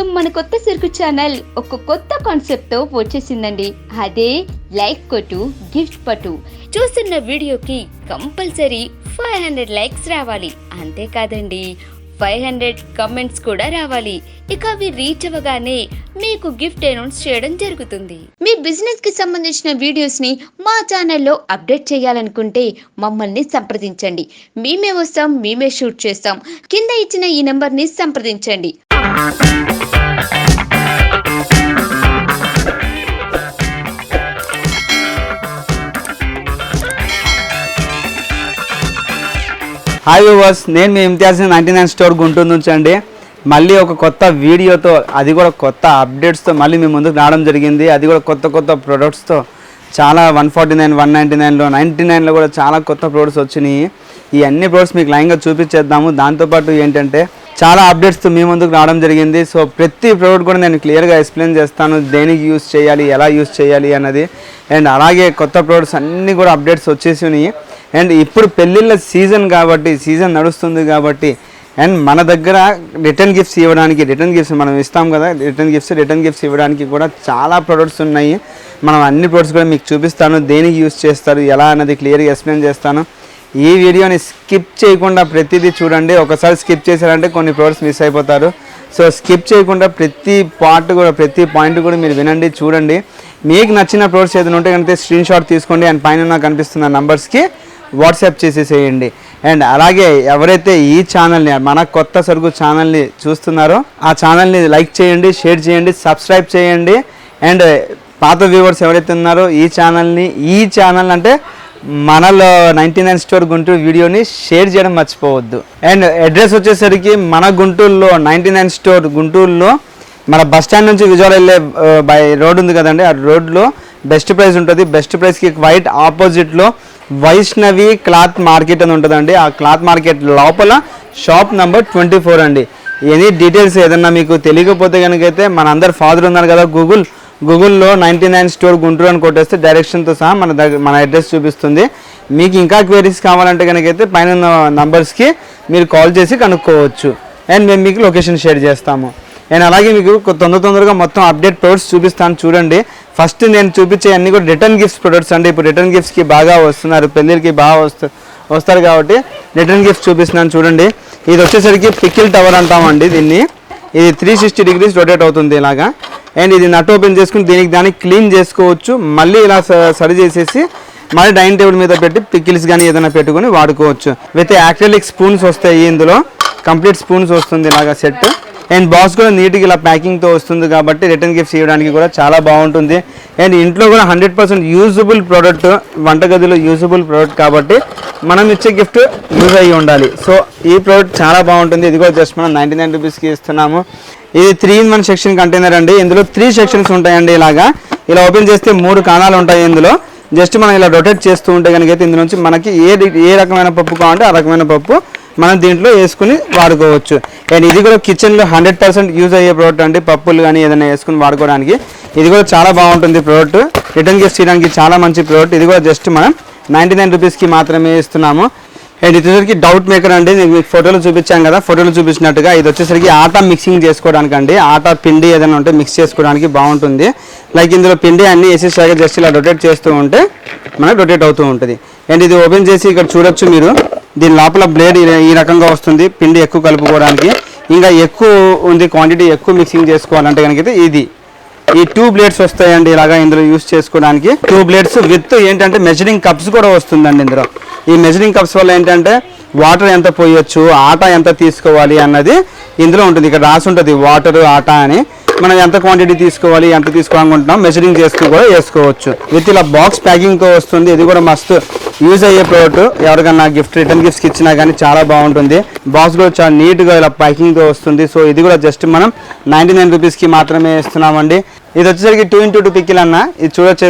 ప్రస్తుతం మన కొత్త సరుకు ఛానల్ ఒక కొత్త కాన్సెప్ట్ తో వచ్చేసిందండి. అదే లైక్ కొట్టు గిఫ్ట్ పట్టు. చూస్తున్న వీడియోకి కంపల్సరీ 500 లైక్స్ రావాలి. అంతేకాదండి 500 కమెంట్స్ కూడా రావాలి. ఇక అవి రీచ్ అవ్వగానే మీకు గిఫ్ట్ అనౌన్స్ చేయడం జరుగుతుంది. మీ బిజినెస్ కి సంబంధించిన వీడియోస్ ని మా ఛానల్లో అప్డేట్ చేయాలనుకుంటే మమ్మల్ని సంప్రదించండి. మేమే వస్తాం, మేమే షూట్ చేస్తాం. కింద ఇచ్చిన ఈ నంబర్ ని సంప్రదించండి. హాయ్ వ్యూవర్స్, నేను మీ ఇమ్తియాజ్ 99 స్టోర్ గుంటూరు నుంచి అండి. మళ్ళీ ఒక కొత్త వీడియోతో, అది కూడా కొత్త అప్డేట్స్తో మళ్ళీ మీ ముందుకు రావడం జరిగింది. అది కూడా కొత్త కొత్త ప్రొడక్ట్స్తో. చాలా 149, 199లో 99లో కూడా చాలా కొత్త ప్రొడక్ట్స్ వచ్చినాయి. ఈ అన్ని ప్రొడక్ట్స్ మీకు లైన్గా చూపించేద్దాము. దాంతోపాటు ఏంటంటే చాలా అప్డేట్స్తో మీ ముందుకు రావడం జరిగింది. సో ప్రతి ప్రోడక్ట్ కూడా నేను క్లియర్గా ఎక్స్ప్లెయిన్ చేస్తాను, దేనికి యూస్ చేయాలి, ఎలా యూస్ చేయాలి అన్నది. అండ్ అలాగే కొత్త ప్రొడక్ట్స్ అన్నీ కూడా అప్డేట్స్ వచ్చేసినాయి. అండ్ ఇప్పుడు పెళ్ళిళ్ళ సీజన్ కాబట్టి, సీజన్ నడుస్తుంది కాబట్టి, అండ్ మన దగ్గర రిటర్న్ గిఫ్ట్స్ ఇవ్వడానికి, రిటర్న్ గిఫ్ట్స్ మనం ఇస్తాం కదా, రిటర్న్ గిఫ్ట్స్ ఇవ్వడానికి కూడా చాలా ప్రొడక్ట్స్ ఉన్నాయి. మనం అన్ని ప్రొడక్ట్స్ కూడా మీకు చూపిస్తాను, దేనికి యూస్ చేస్తారు, ఎలా అన్నది క్లియర్గా ఎక్స్ప్లెయిన్ చేస్తాను. ఈ వీడియోని స్కిప్ చేయకుండా ప్రతిదీ చూడండి. ఒకసారి స్కిప్ చేశారంటే కొన్ని ప్రొడక్ట్స్ మిస్ అయిపోతారు. సో స్కిప్ చేయకుండా ప్రతి పాయింట్ కూడా మీరు వినండి, చూడండి. మీకు నచ్చిన ప్రొడక్ట్స్ ఏదైనా ఉంటే కనుక స్క్రీన్ షాట్ తీసుకోండి. అండ్ పైన నాకు కనిపిస్తున్న నంబర్స్కి వాట్సాప్ చేసేసేయండి. అండ్ అలాగే ఎవరైతే ఈ ఛానల్ని, మన కొత్త సరుకు ఛానల్ని చూస్తున్నారో ఆ ఛానల్ని లైక్ చేయండి, షేర్ చేయండి, సబ్స్క్రైబ్ చేయండి. అండ్ పాత వ్యూవర్స్ ఎవరైతే ఉన్నారో ఈ ఛానల్ అంటే మనలో 99 స్టోర్ గుంటూరు వీడియోని షేర్ చేయడం మర్చిపోవద్దు. అండ్ అడ్రస్ వచ్చేసరికి మన గుంటూరులో 99 స్టోర్ గుంటూరులో మన బస్ స్టాండ్ నుంచి విజయవాడ వెళ్ళే బై రోడ్ ఉంది కదండి, ఆ రోడ్లో బెస్ట్ ప్రైస్ ఉంటుంది. బెస్ట్ ప్రైస్కి వైట్ ఆపోజిట్లో వైష్ణవి క్లాత్ మార్కెట్ అని ఉంటుందండి. ఆ క్లాత్ మార్కెట్ లోపల షాప్ నెంబర్ 24 అండి. ఎనీ డీటెయిల్స్ ఏదన్నా మీకు తెలియకపోతే కనుకైతే మన అందరు ఫాదర్ ఉన్నారు కదా, గూగుల్లో 99 స్టోర్ గుంటూరు అని కొట్టేస్తే డైరెక్షన్తో సహా మన అడ్రస్ చూపిస్తుంది. మీకు ఇంకా క్వైరీస్ కావాలంటే కనుకైతే పైన నంబర్స్కి మీరు కాల్ చేసి కనుక్కోవచ్చు. అండ్ మేము మీకు లొకేషన్ షేర్ చేస్తాము. అండ్ అలాగే మీకు తొందరగా మొత్తం అప్డేట్ ప్రొడక్ట్స్ చూపిస్తాను, చూడండి. ఫస్ట్ నేను చూపించే అన్ని కూడా రిటర్న్ గిఫ్ట్స్ ప్రొడక్ట్స్ అండి. ఇప్పుడు రిటర్న్ గిఫ్ట్స్కి బాగా వస్తున్నారు, పెళ్ళిళ్ళకి బాగా వస్తారు కాబట్టి రిటర్న్ గిఫ్ట్స్ చూపిస్తున్నాను, చూడండి. ఇది వచ్చేసరికి పికిల్ టవర్ అంటామండి దీన్ని. ఇది 360 degrees రొటేట్ అవుతుంది ఇలాగా. అండ్ ఇది నట్ ఓపెన్ చేసుకుని దానికి క్లీన్ చేసుకోవచ్చు. మళ్ళీ ఇలా సరి చేసేసి మళ్ళీ డైనింగ్ టేబుల్ మీద పెట్టి పికిల్స్ కానీ ఏదైనా పెట్టుకుని వాడుకోవచ్చు. విత్ యాక్రిలిక్ స్పూన్స్ వస్తాయి ఇందులో, కంప్లీట్ స్పూన్స్ వస్తుంది ఇలాగా సెట్. అండ్ బాక్స్ కూడా నీట్గా ఇలా ప్యాకింగ్తో వస్తుంది కాబట్టి రిటర్న్ గిఫ్ట్స్ ఇవ్వడానికి కూడా చాలా బాగుంటుంది. అండ్ ఇంట్లో కూడా 100% యూజబుల్ ప్రోడక్ట్, వంటగదిలో యూజబుల్ ప్రోడక్ట్ కాబట్టి మనం ఇచ్చే గిఫ్ట్ యూజ్ అయ్యి ఉండాలి. సో ఈ ప్రోడక్ట్ చాలా బాగుంటుంది. ఇది కూడా జస్ట్ మనం 99 రూపీస్కి ఇస్తున్నాము. ఇది 3-in-1 సెక్షన్ కంటైనర్ అండి. ఇందులో 3 సెక్షన్స్ ఉంటాయండి. ఇలా ఓపెన్ చేస్తే 3 కాణాలు ఉంటాయి ఇందులో. జస్ట్ మనం ఇలా రొటేట్ చేస్తూ ఉంటే కనుకైతే ఇందులో నుంచి మనకి ఏ రకమైన పప్పు కావాలంటే ఆ రకమైన పప్పు మనం దీంట్లో వేసుకుని వాడుకోవచ్చు. అండ్ ఇది కూడా కిచెన్లో 100% యూజ్ అయ్యే ప్రోడక్ట్ అండి. పప్పులు కానీ ఏదైనా వేసుకుని వాడుకోవడానికి ఇది కూడా చాలా బాగుంటుంది ప్రోడక్ట్. రిటర్న్ గిఫ్ట్స్ చేయడానికి చాలా మంచి ప్రోడక్ట్. ఇది కూడా జస్ట్ మనం 99 రూపీస్కి మాత్రమే ఇస్తున్నాము. అండ్ ఇది వచ్చేసరికి డౌట్ మేకర్ అండి. నేను మీకు ఫోటోలు చూపించాను కదా, ఫోటోలు చూపించినట్టుగా ఇది వచ్చేసరికి ఆటా మిక్సింగ్ చేసుకోవడానికి అండి. ఆటా పిండి ఏదైనా ఉంటే మిక్స్ చేసుకోవడానికి బాగుంటుంది. లైక్ ఇందులో పిండి అన్నీ వేసేసాక జస్ట్ ఇలా రొటేట్ చేస్తూ ఉంటే మనకు రొటేట్ అవుతూ ఉంటుంది. అండ్ ఇది ఓపెన్ చేసి ఇక్కడ చూడొచ్చు మీరు, దీని లోపల బ్లేడ్ ఈ రకంగా వస్తుంది పిండి ఎక్కువ కలుపుకోవడానికి. ఇంకా ఎక్కువ ఉంది, క్వాంటిటీ ఎక్కువ మిక్సింగ్ చేసుకోవాలంటే కనుక ఈ 2 బ్లేడ్స్ వస్తాయండి ఇలాగా ఇందులో యూస్ చేసుకోవడానికి. 2 బ్లేడ్స్ విత్ ఏంటంటే మెజరింగ్ కప్స్ కూడా వస్తుందండి ఇందులో. ఈ మెజరింగ్ కప్స్ వల్ల ఏంటంటే వాటర్ ఎంత పోయొచ్చు, ఆటా ఎంత తీసుకోవాలి అన్నది ఇందులో ఉంటుంది. ఇక్కడ రాసి ఉంటుంది వాటర్, ఆటా అని. మనం ఎంత క్వాంటిటీ తీసుకోవాలి, ఎంత తీసుకోవాలనుకుంటున్నాం మెజరింగ్ చేసుకుని కూడా వేసుకోవచ్చు. విత్ ఇలా బాక్స్ ప్యాకింగ్తో వస్తుంది. ఇది కూడా మస్తు యూజ్ అయ్యే ప్రోడక్ట్. ఎవరికన్నా రిటర్న్ గిఫ్ట్స్కి ఇచ్చినా కానీ చాలా బాగుంటుంది. బాక్స్ కూడా చాలా నీట్గా ఇలా ప్యాకింగ్తో వస్తుంది. సో ఇది కూడా జస్ట్ మనం 99 రూపీస్కి మాత్రమే ఇస్తున్నామండి. ఇది వచ్చేసరికి 2x2 పికిల్ అన్న. ఇది చూడొచ్చు,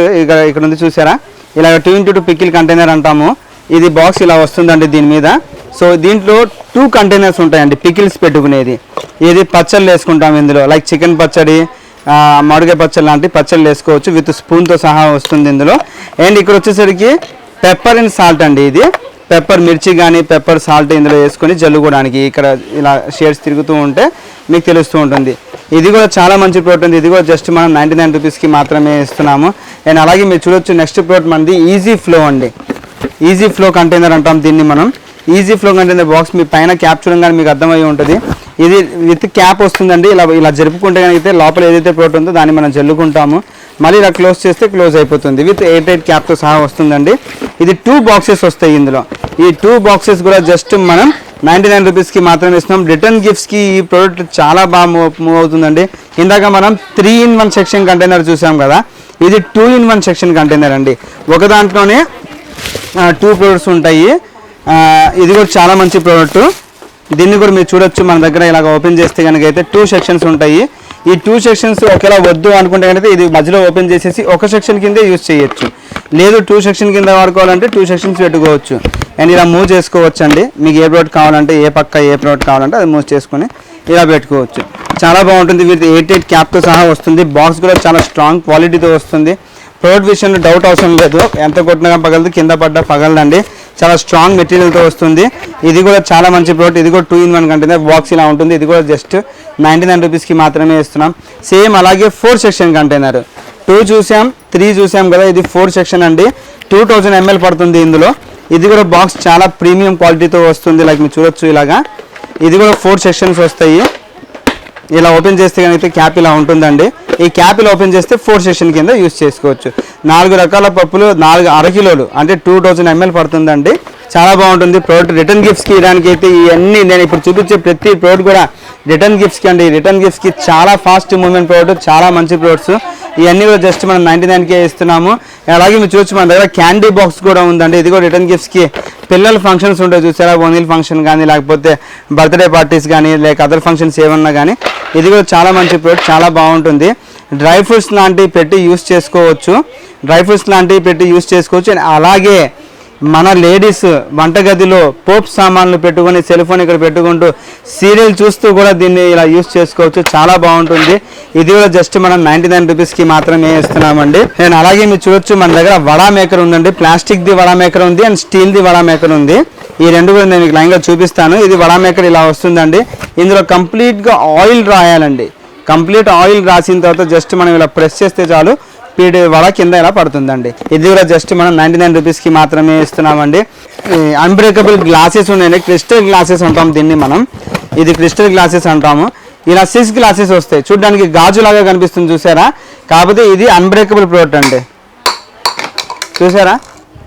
ఇక్కడ ఉంది చూసారా, ఇలా 2x2 పికిల్ కంటైనర్ అంటాము. ఇది బాక్స్ ఇలా వస్తుందండి దీని మీద. సో దీంట్లో 2 కంటైనర్స్ ఉంటాయండి పికిల్స్ పెట్టుకునేది. ఇది పచ్చళ్ళు వేసుకుంటాం ఇందులో, లైక్ చికెన్ పచ్చడి, మామిడికాయ పచ్చడి లాంటి పచ్చళ్ళు వేసుకోవచ్చు. విత్ స్పూన్తో సహా వస్తుంది ఇందులో. అండ్ ఇక్కడ వచ్చేసరికి పెప్పర్ అండ్ సాల్ట్ అండి. ఇది పెప్పర్ మిర్చి కానీ పెప్పర్ సాల్ట్ ఇందులో వేసుకొని జల్లుకోవడానికి ఇక్కడ ఇలా షేడ్స్ తిరుగుతూ ఉంటే మీకు తెలుస్తూ ఉంటుంది. ఇది కూడా చాలా మంచి ప్రోడక్ట్ ఉంది. ఇది కూడా జస్ట్ మనం 99 రూపీస్కి మాత్రమే ఇస్తున్నాము. అండ్ అలాగే మీరు చూడొచ్చు నెక్స్ట్ ప్రోడక్ట్ మనది ఈజీ ఫ్లో అండి. ఈజీ ఫ్లో కంటైనర్ అంటాం దీన్ని మనం. ఈజీ ఫ్లో కంటైనర్ బాక్స్ మీ పైన క్యాప్ చూడంగానే మీకు అర్థమై ఉంటుంది. ఇది విత్ క్యాప్ వస్తుందండి. ఇలా జరుపుకుంటే కనుక లోపల ఏదైతే ప్రోడక్ట్ ఉందో దాన్ని మనం జల్లుకుంటాము. మళ్ళీ ఇలా క్లోజ్ చేస్తే క్లోజ్ అయిపోతుంది. విత్ 8 క్యాప్తో సహా వస్తుందండి. ఇది 2 బాక్సెస్ వస్తాయి ఇందులో. ఈ 2 బాక్సెస్ కూడా జస్ట్ మనం 99 రూపీస్కి మాత్రమే ఇస్తున్నాం. రిటర్న్ గిఫ్ట్స్కి ఈ ప్రోడక్ట్ చాలా బాగా మూవ్ అవుతుందండి. ఇందాక మనం 3-in-1 సెక్షన్ కంటైనర్ చూసాం కదా, ఇది 2-in-1 సెక్షన్ కంటైనర్ అండి. ఒక దాంట్లోనే 2 ప్రోడక్ట్స్ ఉంటాయి. ఇది కూడా చాలా మంచి ప్రోడక్ట్. దీన్ని కూడా మీరు చూడొచ్చు. మన దగ్గర ఇలాగ ఓపెన్ చేస్తే కనుక అయితే 2 సెక్షన్స్ ఉంటాయి. ఈ 2 సెక్షన్స్ ఒకేలా వద్దు అనుకుంటే కనుక ఇది మధ్యలో ఓపెన్ చేసేసి ఒక సెక్షన్ కిందే యూజ్ చేయొచ్చు. లేదు 2 సెక్షన్ కింద వాడుకోవాలంటే 2 సెక్షన్స్ పెట్టుకోవచ్చు. అండ్ ఇలా మూవ్ చేసుకోవచ్చు అండి. మీకు ఏ ప్రోడక్ట్ కావాలంటే ఏ పక్క ఏ ప్రోడక్ట్ కావాలంటే అది మూవ్ చేసుకొని ఇలా పెట్టుకోవచ్చు. చాలా బాగుంటుంది. విత్ 8 క్యాప్తో సహా వస్తుంది. బాక్స్ కూడా చాలా స్ట్రాంగ్ క్వాలిటీతో వస్తుంది. ప్రోడక్ట్ విషయంలో డౌట్ అవసరం లేదు. ఎంత కొట్టినా పగలదు, కింద పడ్డా పగలదండి. చాలా స్ట్రాంగ్ మెటీరియల్తో వస్తుంది. ఇది కూడా చాలా మంచి ప్రోడక్ట్. ఇది కూడా 2-in-1 కంటైనర్ బాక్స్ ఇలా ఉంటుంది. ఇది కూడా జస్ట్ 99 రూపీస్కి మాత్రమే ఇస్తున్నాం. సేమ్ అలాగే 4 సెక్షన్ కంటైనర్. 2 చూసాం, 3 చూసాం కదా, ఇది 4 సెక్షన్ అండి. 2000 ml పడుతుంది ఇందులో. ఇది కూడా బాక్స్ చాలా ప్రీమియం క్వాలిటీతో వస్తుంది. లైక్ మీరు చూడొచ్చు ఇలాగా. ఇది కూడా 4 సెక్షన్స్ వస్తాయి. ఇలా ఓపెన్ చేస్తే కనుక క్యాప్ ఇలా ఉంటుందండి. ఈ క్యాప్ ఇలా ఓపెన్ చేస్తే 4 సెక్షన్ కింద యూజ్ చేసుకోవచ్చు. 4 రకాల పప్పులు 4 అరకిలోలు అంటే 2000 ml పడుతుందండి. చాలా బాగుంటుంది ప్రోడక్ట్. రిటర్న్ గిఫ్ట్స్కి ఇవ్వడానికి అయితే ఇవన్నీ నేను ఇప్పుడు చూపించే ప్రతి ప్రోడక్ట్ కూడా రిటర్న్ గిఫ్ట్స్కి అండి. రిటర్న్ గిఫ్ట్స్కి చాలా ఫాస్ట్ మూవ్మెంట్ ప్రోడక్ట్, చాలా మంచి ప్రోడక్ట్స్. ఇవన్నీ కూడా జస్ట్ మనం 99కే ఇస్తున్నాము. అలాగే మీరు చూడొచ్చు మన దగ్గర క్యాండీ బాక్స్ కూడా ఉందండి. ఇది కూడా రిటర్న్ గిఫ్ట్స్కి. పిల్లల ఫంక్షన్స్ ఉంటాయి చూసారా, ఓనీల్ ఫంక్షన్ కానీ లేకపోతే బర్త్డే పార్టీస్ కానీ లేక అదర్ ఫంక్షన్స్ ఏమన్నా కానీ ఇది కూడా చాలా మంచి ప్రోడక్ట్, చాలా బాగుంటుంది. డ్రై ఫ్రూట్స్ లాంటివి పెట్టి యూస్ చేసుకోవచ్చు. అండ్ అలాగే మన లేడీస్ వంటగదిలో పోప్ సామాన్లు పెట్టుకొని సెల్ ఫోన్ ఇక్కడ పెట్టుకుంటూ సీరియల్ చూస్తూ కూడా దీన్ని ఇలా యూస్ చేసుకోవచ్చు. చాలా బాగుంటుంది. ఇది కూడా జస్ట్ మనం 99 రూపీస్కి మాత్రమే ఇస్తున్నామండి. అండ్ అలాగే మీరు చూడొచ్చు మన దగ్గర వడా మేకర్ ఉందండి. ప్లాస్టిక్ది వడా మేకర్ ఉంది అండ్ స్టీల్ది వడా మేకర్ ఉంది. ఈ రెండు కూడా నేను మీకు లైన్గా చూపిస్తాను. ఇది వడా మేకర్ ఇలా వస్తుందండి. ఇందులో కంప్లీట్గా ఆయిల్ రాయాలండి. కంప్లీట్ ఆయిల్ రాసిన తర్వాత జస్ట్ మనం ఇలా ప్రెస్ చేస్తే చాలు పీడి వడ కింద ఇలా పడుతుందండి. ఇది కూడా జస్ట్ మనం 99 రూపీస్కి మాత్రమే ఇస్తున్నామండి. అన్బ్రేకబుల్ గ్లాసెస్ ఉన్నాయండి. క్రిస్టల్ గ్లాసెస్ అంటాం దీన్ని మనం. ఇది క్రిస్టల్ గ్లాసెస్ అంటాము. ఇలా 6 గ్లాసెస్ వస్తాయి. చూడడానికి గాజులాగా కనిపిస్తుంది చూసారా, కాకపోతే ఇది అన్బ్రేకబుల్ ప్రోడక్ట్ అండి. చూసారా,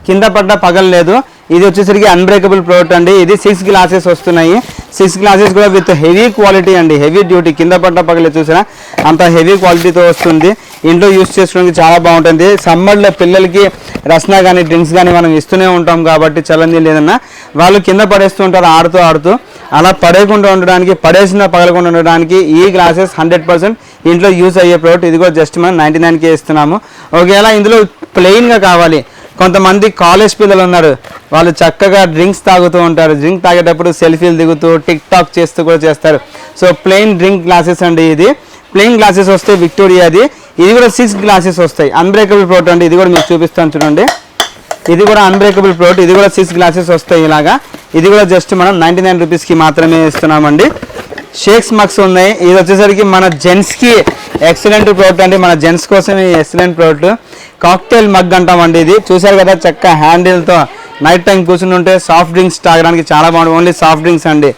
కింద పడ్డ పగలలేదు. ఇది వచ్చేసరికి అన్బ్రేకబుల్ ప్రోడక్ట్ అండి. ఇది 6 గ్లాసెస్ వస్తున్నాయి. 6 గ్లాసెస్ కూడా విత్ హెవీ క్వాలిటీ అండి. హెవీ డ్యూటీ, కింద పడ్డ పగలేదు చూసారా, అంత హెవీ క్వాలిటీతో వస్తుంది. ఇంట్లో యూస్ చేసుకోవడానికి చాలా బాగుంటుంది. సమ్మర్లో పిల్లలకి రస్నా కానీ డ్రింక్స్ కానీ మనం ఇస్తూనే ఉంటాం కాబట్టి చల్లని లేదన్నా వాళ్ళు కింద పడేస్తూ ఉంటారు ఆడుతూ. అలా పడేయకుండా ఉండడానికి, పడేసిన పగలకుండా ఉండడానికి ఈ గ్లాసెస్ 100% ఇంట్లో యూస్ అయ్యే ప్రోడక్ట్. ఇది కూడా జస్ట్ మనం 99కే ఇస్తున్నాము. ఒకవేళ ఇందులో ప్లెయిన్గా కావాలి, కొంతమంది కాలేజ్ పిల్లలు ఉన్నారు, వాళ్ళు చక్కగా డ్రింక్స్ తాగుతూ ఉంటారు. డ్రింక్ తాగేటప్పుడు సెల్ఫీలు దిగుతూ టిక్ టాక్ చేస్తూ కూడా చేస్తారు. సో ప్లెయిన్ డ్రింక్ గ్లాసెస్ అండి. ఇది ప్లెయిన్ గ్లాసెస్ వస్తాయి విక్టోరియాది. ఇది కూడా 6 గ్లాసెస్ వస్తాయి. అన్బ్రేకబుల్ ప్రోడక్ట్ అండి. ఇది కూడా మీకు చూపిస్తాను చూడండి. ఇది కూడా అన్బ్రేకబుల్ ప్రోడక్ట్. ఇది కూడా 6 గ్లాసెస్ వస్తాయి ఇలాగా. ఇది కూడా జస్ట్ మనం 99 రూపీస్కి మాత్రమే ఇస్తున్నామండి. షేక్స్ మగ్స్ ఉన్నాయి. ఇది వచ్చేసరికి మన జెంట్స్కి ఎక్సలెంట్ ప్రోడక్ట్ అండి. మన జెంట్స్ కోసం ఈ ఎక్సలెంట్ ప్రోడక్ట్. కాక్టైల్ మగ్ అంటామండి. ఇది చూసారు కదా, చక్క హ్యాండిల్తో నైట్ టైం కూర్చుని ఉంటే సాఫ్ట్ డ్రింక్స్ తాగడానికి చాలా బాగుంటుంది. ఓన్లీ సాఫ్ట్ డ్రింక్స్ అండి.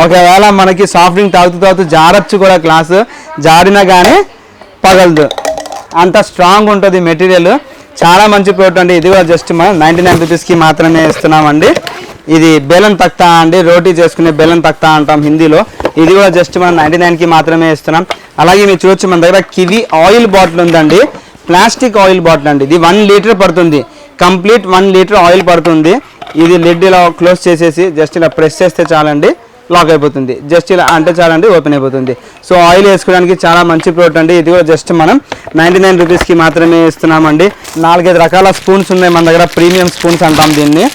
ఒకవేళ మనకి సాఫ్ట్ డ్రింక్ తాగుతూ జారచ్చు కూడా, గ్లాసు జారినా కానీ పగలదు, అంత స్ట్రాంగ్ ఉంటుంది మెటీరియల్. చాలా మంచి ప్రోడక్ట్ అండి. ఇది కూడా జస్ట్ మనం 99 రూపీస్కి మాత్రమే ఇస్తున్నామండి. ఇది బెల్లం తక్తా అండి. రోటీ చేసుకునే బెల్లం తక్తా అంటాం హిందీలో. ఇది కూడా జస్ట్ మనం 99కి మాత్రమే ఇస్తున్నాం. అలాగే మీరు చూడొచ్చు మన దగ్గర కివి ఆయిల్ బాటిల్ ఉందండి. ప్లాస్టిక్ ఆయిల్ బాటిల్ అండి. ఇది 1 లీటర్ పడుతుంది. కంప్లీట్ 1 లీటర్ ఆయిల్ పడుతుంది. ఇది లిడ్ ఇలా క్లోజ్ చేసేసి జస్ట్ ఇలా ప్రెస్ చేస్తే చాలండి, లాక్ అయిపోతుంది. జస్ట్ ఇలా అంటే చాలండి, ఓపెన్ అయిపోతుంది. సో ఆయిల్ వేసుకోవడానికి చాలా మంచి ప్రోడక్ట్ అండి. ఇది కూడా జస్ట్ మనం 99 రూపీస్కి మాత్రమే ఇస్తున్నామండి. 4-5 రకాల స్పూన్స్ ఉన్నాయి మన దగ్గర. ప్రీమియం స్పూన్స్ అంటాం దీన్ని.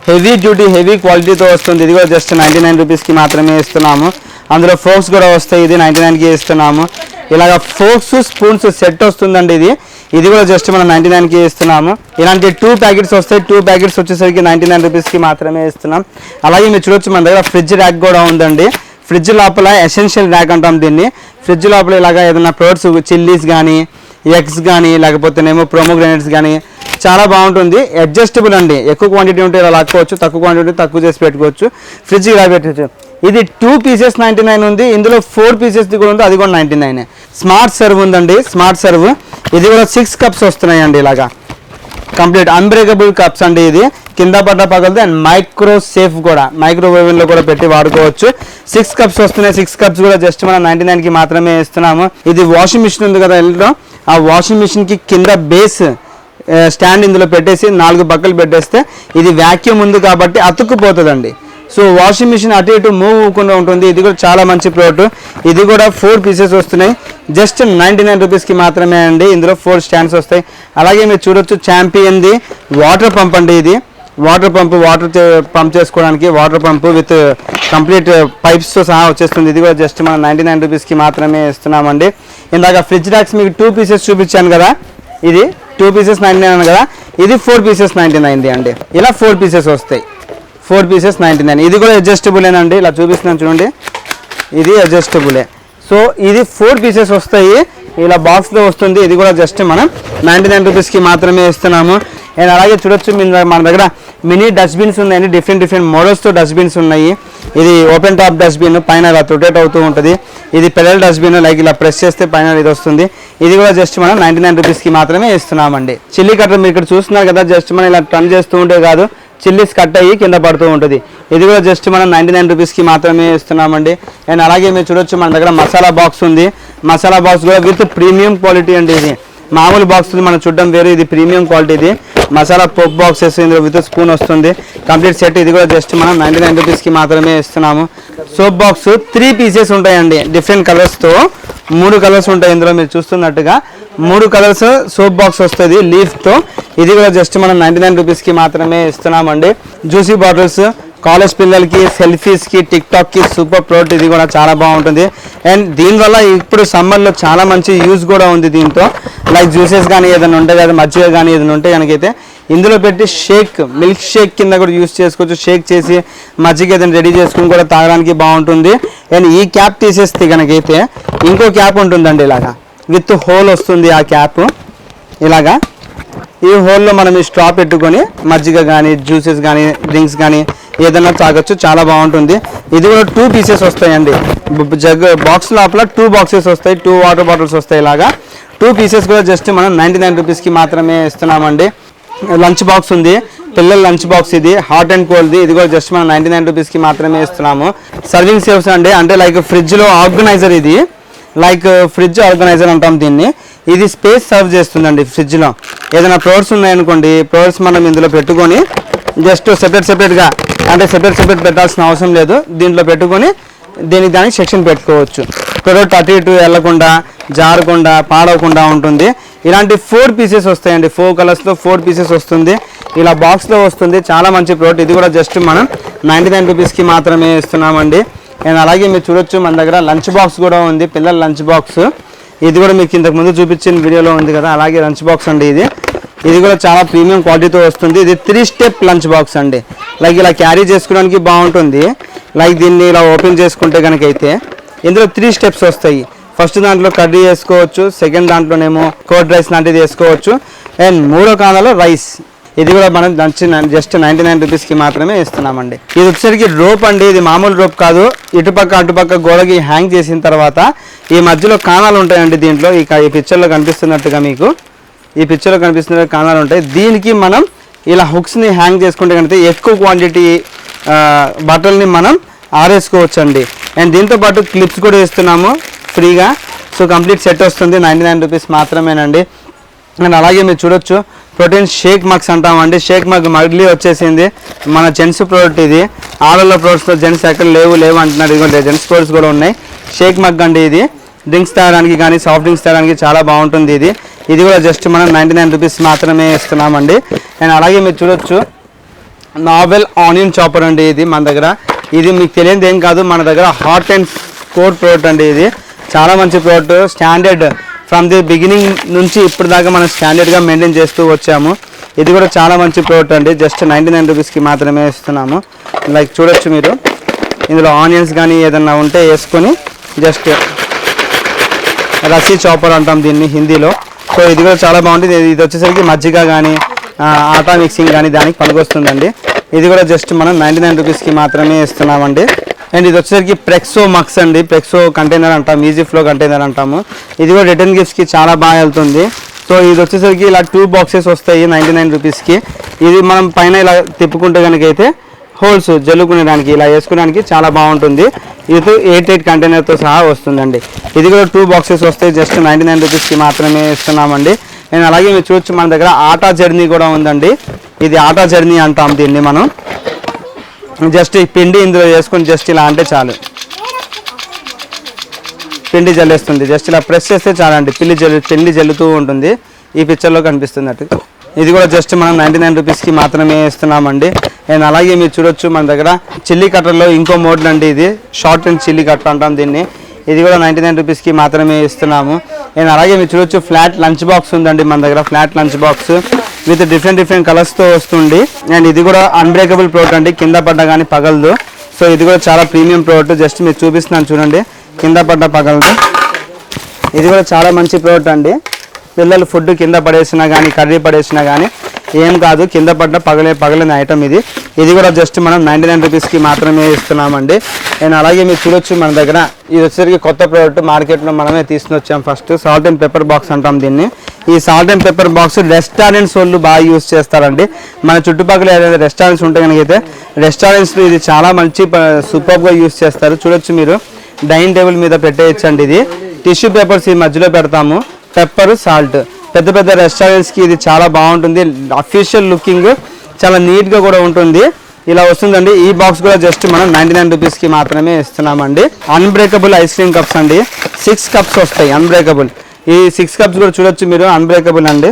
హెవీ డ్యూటీ, హెవీ క్వాలిటీతో వస్తుంది. ఇది కూడా జస్ట్ 99 రూపీస్కి మాత్రమే ఇస్తున్నాము. అందులో ఫోక్స్ కూడా వస్తాయి. ఇది 99కి ఇస్తున్నాము. ఇలాగ ఫోక్స్ స్పూన్స్ సెట్ వస్తుందండి. ఇది కూడా జస్ట్ మనం 99కి ఇస్తున్నాము. ఇలాంటి 2 ప్యాకెట్స్ వస్తాయి. 2 ప్యాకెట్స్ వచ్చేసరికి 99 రూపీస్కి మాత్రమే ఇస్తున్నాం. అలాగే మీరు చూడొచ్చు మన దగ్గర ఫ్రిడ్జ్ ర్యాక్ కూడా ఉందండి. ఫ్రిడ్జ్ లోపల ఎసెన్షియల్ ర్యాక్ అంటాం దీన్ని. ఫ్రిడ్జ్ లోపల ఇలాగా ఏదైనా ప్రొడక్ట్స్ చిల్లీస్ కానీ ఎగ్స్ కానీ లేకపోతేనేమో ప్రోమోగ్రానేట్స్ కానీ చాలా బాగుంటుంది. అడ్జస్టబుల్ అండి. ఎక్కువ క్వాంటిటీ ఉంటే ఇలా లాక్కోవచ్చు, తక్కువ క్వాంటిటీ తక్కువ చేసి పెట్టుకోవచ్చు. ఫ్రిడ్జ్ ఇలా పెట్టచ్చు. ఇది 2 పీసెస్ 99 ఉంది. ఇందులో 4 పీసెస్ది కూడా ఉంది, అది కూడా 99. స్మార్ట్ సర్వ్ ఉందండి. స్మార్ట్ సర్వ్ ఇది కూడా 6 కప్స్ వస్తున్నాయండి. ఇలాగా కంప్లీట్ అన్బ్రేకబుల్ కప్స్ అండి. ఇది కింద పడ్డ పగలదు. అండ్ మైక్రో సేఫ్ కూడా, మైక్రోవేవ్లో కూడా పెట్టి వాడుకోవచ్చు. 6 కప్స్ వస్తున్నాయి. 6 కప్స్ కూడా జస్ట్ మనం 99కి మాత్రమే ఇస్తున్నాము. ఇది వాషింగ్ మిషన్ ఉంది కదా ఇంట్లో, ఆ వాషింగ్ మిషన్కి కింద బేస్ స్టాండ్ ఇందులో పెట్టేసి 4 బక్కలు పెట్టేస్తే ఇది వ్యాక్యూమ్ ఉంది కాబట్టి అతుక్కుపోతుందండి. సో వాషింగ్ మిషన్ అటు ఇటు మూవ్ అవ్వకుండా ఉంటుంది. ఇది కూడా చాలా మంచి ప్రోడక్ట్. ఇది కూడా 4 పీసెస్ వస్తున్నాయి. జస్ట్ 99 రూపీస్కి మాత్రమే అండి. ఇందులో 4 స్టాండ్స్ వస్తాయి. అలాగే మీరు చూడొచ్చు ఛాంపియన్ది వాటర్ పంప్ అండి. ఇది వాటర్ పంప్, వాటర్ పంప్ చేసుకోవడానికి వాటర్ పంప్ విత్ కంప్లీట్ పైప్స్తో సహా వచ్చేస్తుంది. ఇది కూడా జస్ట్ మనం 99 రూపీస్కి మాత్రమే ఇస్తున్నామండి. ఇందాక ఫ్రిడ్జ్ ర్యాక్స్ మీకు 2 పీసెస్ చూపించాను కదా, ఇది 2 పీసెస్ 99 కదా, ఇది 4 పీసెస్ 99 అండి. ఇలా 4 పీసెస్ వస్తాయి. 4 పీసెస్ 99. ఇది కూడా అడ్జస్టబులేనండి. ఇలా చూపిస్తున్నాను చూడండి, ఇది అడ్జస్టబులే. సో ఇది 4 పీసెస్ వస్తాయి. ఇలా బాక్స్లో వస్తుంది. ఇది కూడా జస్ట్ మనం 99 రూపీస్కి మాత్రమే ఇస్తున్నాము. అండ్ అలాగే చూడొచ్చు మన దగ్గర మినీ డస్ట్బిన్స్ ఉన్నాయండి. డిఫరెంట్ మోడల్స్తో డస్ట్బిన్స్ ఉన్నాయి. ఇది ఓపెన్ టాప్ డస్ట్బిన్, పైన ఇలా రొటేట్ అవుతూ ఉంటుంది. ఇది పెడల్ డస్ట్బిన్, లైక్ ఇలా ప్రెస్ చేస్తే పైన ఇది వస్తుంది. ఇది కూడా జస్ట్ మనం 99 రూపీస్కి మాత్రమే ఇస్తున్నామండి. చిల్లీ కట్టర్ మీరు ఇక్కడ చూస్తున్నారు కదా, జస్ట్ మనం ఇలా టర్న్ చేస్తూ ఉంటే కాదు, చిల్లీస్ కట్ అయ్యి కింద పడుతూ ఉంటుంది. ఇది కూడా జస్ట్ మనం 99 రూపీస్కి మాత్రమే ఇస్తున్నామండి. అండ్ అలాగే మీరు చూడొచ్చు మన దగ్గర మసాలా బాక్స్ ఉంది. మసాలా బాక్స్ కూడా విత్ ప్రీమియం క్వాలిటీ అండి. ఇది మామూలు బాక్స్ మనం చూడడం వేరు, ఇది ప్రీమియం క్వాలిటీ. ఇది మసాలా పోప్ బాక్సెస్ ఇందులో విత్ స్పూన్ వస్తుంది, కంప్లీట్ సెట్. ఇది కూడా జస్ట్ మనం 99 రూపీస్కి మాత్రమే ఇస్తున్నాము. సోప్ బాక్స్ 3 పీసెస్ ఉంటాయండి. డిఫరెంట్ కలర్స్తో 3 కలర్స్ ఉంటాయి. ఇందులో మీరు చూస్తున్నట్టుగా 3 కలర్స్ సోప్ బాక్స్ వస్తుంది లీఫ్తో. ఇది కూడా జస్ట్ మనం 99 రూపీస్కి మాత్రమే ఇస్తున్నామండి. జ్యూసీ బాటిల్స్ కాలేజ్ పిల్లలకి, సెల్ఫీస్కి, టిక్టాక్కి సూపర్ ప్రోడక్ట్. ఇది కూడా చాలా బాగుంటుంది. అండ్ దీనివల్ల ఇప్పుడు సమ్మర్లో చాలా మంచి యూజ్ కూడా ఉంది దీంతో. లైక్ జ్యూసెస్ కానీ ఏదైనా ఉంటే కదా, మజ్జిగ కానీ ఏదైనా ఉంటే కనుకైతే ఇందులో పెట్టి మిల్క్ షేక్ కింద కూడా యూజ్ చేసుకోవచ్చు. షేక్ చేసి మజ్జిగ ఏదైనా రెడీ చేసుకుని కూడా తాగడానికి బాగుంటుంది. అండ్ ఈ క్యాప్ తీసేస్తే కనుకైతే ఇంకో క్యాప్ ఉంటుందండి, ఇలాగా విత్ హోల్ వస్తుంది. ఆ క్యాప్ ఇలాగా, ఈ హోల్లో మనం ఈ స్ట్రా పెట్టుకొని మజ్జిగ కానీ, జ్యూసెస్ కానీ, డ్రింక్స్ కానీ ఏదైనా తాగొచ్చు. చాలా బాగుంటుంది. ఇది కూడా 2 పీసెస్ వస్తాయండి. బాక్స్ లోపల 2 బాక్సెస్ వస్తాయి, 2 వాటర్ బాటిల్స్ వస్తాయి. ఇలాగా 2 పీసెస్ కూడా జస్ట్ మనం 99 రూపీస్కి మాత్రమే ఇస్తున్నామండి. లంచ్ బాక్స్ ఉంది, పిల్లల లంచ్ బాక్స్. ఇది హాట్ అండ్ కోల్డ్ది. ఇది కూడా జస్ట్ మనం 99 రూపీస్కి మాత్రమే ఇస్తున్నాము. సర్వింగ్ సేవ్స్ అండి, అంటే లైక్ ఫ్రిడ్జ్లో ఆర్గనైజర్. ఇది లైక్ ఫ్రిడ్జ్ ఆర్గనైజర్ అంటాం దీన్ని. ఇది స్పేస్ సర్వ్ చేస్తుందండి. ఫ్రిడ్జ్లో ఏదైనా ప్రొడక్ట్స్ ఉన్నాయనుకోండి, ప్రొడక్ట్స్ మనం ఇందులో పెట్టుకొని జస్ట్ సెపరేట్గా, అంటే సెపరేట్ పెట్టాల్సిన అవసరం లేదు. దీంట్లో పెట్టుకొని దానికి సెక్షన్ పెట్టుకోవచ్చు. ప్రొడక్ట్ అటు ఇటు వెళ్ళకుండా, జారకుండా, పాడవకుండా ఉంటుంది. ఇలాంటి 4 పీసెస్ వస్తాయండి. 4 కలర్స్లో 4 పీసెస్ వస్తుంది. ఇలా బాక్స్లో వస్తుంది. చాలా మంచి ప్రోడక్ట్. ఇది కూడా జస్ట్ మనం 99 రూపీస్కి మాత్రమే ఇస్తున్నామండి. అండ్ అలాగే మీరు చూడొచ్చు మన దగ్గర లంచ్ బాక్స్ కూడా ఉంది, పిల్లల లంచ్ బాక్స్. ఇది కూడా మీకు ఇంతకు ముందు చూపించిన వీడియోలో ఉంది కదా, అలాగే లంచ్ బాక్స్ అండి. ఇది కూడా చాలా ప్రీమియం క్వాలిటీతో వస్తుంది. ఇది 3 స్టెప్ లంచ్ బాక్స్ అండి. లైక్ ఇలా క్యారీ చేసుకోవడానికి బాగుంటుంది. లైక్ దీన్ని ఇలా ఓపెన్ చేసుకుంటే కనుకైతే ఇందులో 3 స్టెప్స్ వస్తాయి. ఫస్ట్ దాంట్లో కర్రీ వేసుకోవచ్చు, సెకండ్ దాంట్లోనేమో కోల్డ్ రైస్ లాంటిది వేసుకోవచ్చు, అండ్ 3వ కాలంలో రైస్. ఇది కూడా మనం జస్ట్ 99 రూపీస్కి మాత్రమే ఇస్తున్నామండి. ఇది వచ్చేసరికి రోప్ అండి. ఇది మామూలు రోప్ కాదు. ఇటుపక్క అటుపక్క గోడకి హ్యాంగ్ చేసిన తర్వాత ఈ మధ్యలో కాణాలు ఉంటాయండి. దీంట్లో ఈ పిక్చర్లో కనిపిస్తున్నట్టుగా మీకు ఈ పిక్చర్లో కనిపిస్తున్న కాణాలు ఉంటాయి. దీనికి మనం ఇలా హుక్స్ని హ్యాంగ్ చేసుకుంటే కనుక ఎక్కువ క్వాంటిటీ బట్టల్ని మనం ఆరేసుకోవచ్చు అండి. అండ్ దీంతోపాటు క్లిప్స్ కూడా ఇస్తున్నాము ఫ్రీగా. సో కంప్లీట్ సెట్ వస్తుంది. 99 రూపీస్ మాత్రమేనండి. అండ్ అలాగే మీరు చూడొచ్చు ప్రోటీన్ షేక్ మగ్స్ అంటామండి. షేక్ మగ్ మగ్లీ వచ్చేసింది. మన జెంట్స్ ప్రోడక్ట్ ఇది. ఆడల ప్రోడక్ట్స్లో జెంట్స్ ఎక్కడ లేవు అంటున్నారు. ఇదిగోండి జెంట్స్ ప్రోడక్ట్స్ కూడా ఉన్నాయి. షేక్ మగ్ అండి. ఇది డ్రింక్స్ తాగడానికి కానీ సాఫ్ట్ డ్రింక్స్ తాగడానికి చాలా బాగుంటుంది. ఇది కూడా జస్ట్ మనం 99 రూపీస్ మాత్రమే ఇస్తున్నామండి. అండ్ అలాగే మీరు చూడొచ్చు నావెల్ ఆనియన్ చాపర్ అండి. ఇది మన దగ్గర, ఇది మీకు తెలియదు ఏం కాదు, మన దగ్గర హాట్ అండ్ కోల్డ్ ప్రోడక్ట్ అండి. ఇది చాలా మంచి product. Standard from the beginning నుంచి ఇప్పుడు దాకా మనం స్టాండర్డ్గా మెయింటైన్ చేస్తూ వచ్చాము. ఇది కూడా చాలా మంచి ప్రోడక్ట్ అండి. జస్ట్ 99 రూపీస్కి మాత్రమే ఇస్తున్నాము. లైక్ చూడొచ్చు మీరు, ఇందులో ఆనియన్స్ కానీ ఏదన్నా ఉంటే వేసుకొని జస్ట్ రసీ చాపర్ అంటాం దీన్ని హిందీలో. సో ఇది కూడా చాలా బాగుంటుంది. ఇది వచ్చేసరికి మజ్జిగ కానీ ఆటా మిక్సింగ్ కానీ దానికి పనికొస్తుందండి. ఇది కూడా జస్ట్ మనం 99 రూపీస్కి మాత్రమే ఇస్తున్నామండి. అండ్ ఇది వచ్చేసరికి ప్రెక్సో మక్స్ అండి, ప్రెక్సో కంటైనర్ అంటాం, ఈజీ ఫ్లో కంటైనర్ అంటాము. ఇది కూడా రిటర్న్ గిఫ్ట్స్కి చాలా బాగా వెళ్తుంది. సో ఇది వచ్చేసరికి ఇలా 2 బాక్సెస్ వస్తాయి 99 రూపీస్కి. ఇది మనం పైన ఇలా తిప్పుకుంటే కనుక అయితే హోల్స్ జల్లుకునేదానికి ఇలా వేసుకోవడానికి చాలా బాగుంటుంది. ఇది 88 కంటైనర్తో సహా వస్తుందండి. ఇది కూడా 2 బాక్సెస్ వస్తాయి, జస్ట్ 99 రూపీస్కి మాత్రమే ఇస్తున్నామండి. నేను అలాగే మీరు చూడొచ్చు, మన దగ్గర ఆటా జర్నీ కూడా ఉందండి. ఇది ఆటా జర్నీ అంటాం దీన్ని మనం. జస్ట్ ఈ పిండి ఇందులో వేసుకొని జస్ట్ ఇలా అంటే చాలు, పిండి జల్లేస్తుంది. జస్ట్ ఇలా ప్రెస్ చేస్తే చాలండి, పిండి జల్లుతూ ఉంటుంది. ఈ పిక్చర్లో కనిపిస్తున్నట్టు. ఇది కూడా జస్ట్ మనం 99 రూపీస్కి మాత్రమే ఇస్తున్నామండి. అండ్ అలాగే మీరు చూడొచ్చు, మన దగ్గర చిల్లీ కట్టర్లో ఇంకో మోడల్ అండి, ఇది షార్ట్ అండ్ చిల్లీ కట్టర్ అంటాం దీన్ని. ఇది కూడా 99 రూపీస్కి మాత్రమే ఇస్తున్నాము. అండ్ అలాగే మీరు చూడొచ్చు, ఫ్లాట్ లంచ్ బాక్స్ ఉందండి మన దగ్గర. Flat lunch box with different కలర్స్తో వస్తుంది. అండ్ ఇది కూడా అన్బ్రేకబుల్ ప్రోడక్ట్ అండి, కింద పడ్డ కానీ పగలదు. సో ఇది కూడా చాలా ప్రీమియం ప్రోడక్ట్. జస్ట్ మీరు చూపిస్తున్నాను చూడండి, కింద పడ్డ పగలదు. ఇది కూడా చాలా మంచి ప్రోడక్ట్ అండి. పిల్లలు ఫుడ్ కింద పడేసినా కానీ కర్రీ పడేసినా కానీ ఏం కాదు, కింద పడ్డ పగలని ఐటమ్ ఇది. ఇది కూడా జస్ట్ మనం 99 రూపీస్కి మాత్రమే ఇస్తున్నామండి. అండ్ అలాగే మీరు చూడొచ్చు, మన దగ్గర ఇది వచ్చేసరికి కొత్త ప్రోడక్ట్, మార్కెట్లో మనమే తీసుకుని వచ్చాం. First salt and pepper box అంటాం దీన్ని. ఈ salt and pepper box restaurants వాళ్ళు బాగా యూజ్ చేస్తారండి. మన చుట్టుపక్కల ఏదైతే రెస్టారెంట్స్ ఉంటే కనుక అయితే రెస్టారెంట్స్లో ఇది చాలా మంచి సూపర్గా యూజ్ చేస్తారు. చూడొచ్చు మీరు, డైనింగ్ టేబుల్ మీద పెట్టేయచ్చండి. ఇది టిష్యూ పేపర్స్ ఈ మధ్యలో పెడతాము, పెప్పర్ సాల్ట్. పెద్ద రెస్టారెంట్స్కి ఇది చాలా బాగుంటుంది. అఫీషియల్ లుకింగ్ చాలా నీట్గా కూడా ఉంటుంది. ఇలా వస్తుందండి. ఈ బాక్స్ కూడా జస్ట్ మనం 99 రూపీస్కి మాత్రమే ఇస్తున్నామండి. అన్బ్రేకబుల్ ఐస్ క్రీమ్ కప్స్ అండి, 6 కప్స్ వస్తాయి అన్బ్రేకబుల్. ఈ 6 కప్స్ కూడా చూడొచ్చు మీరు, అన్బ్రేకబుల్ అండి,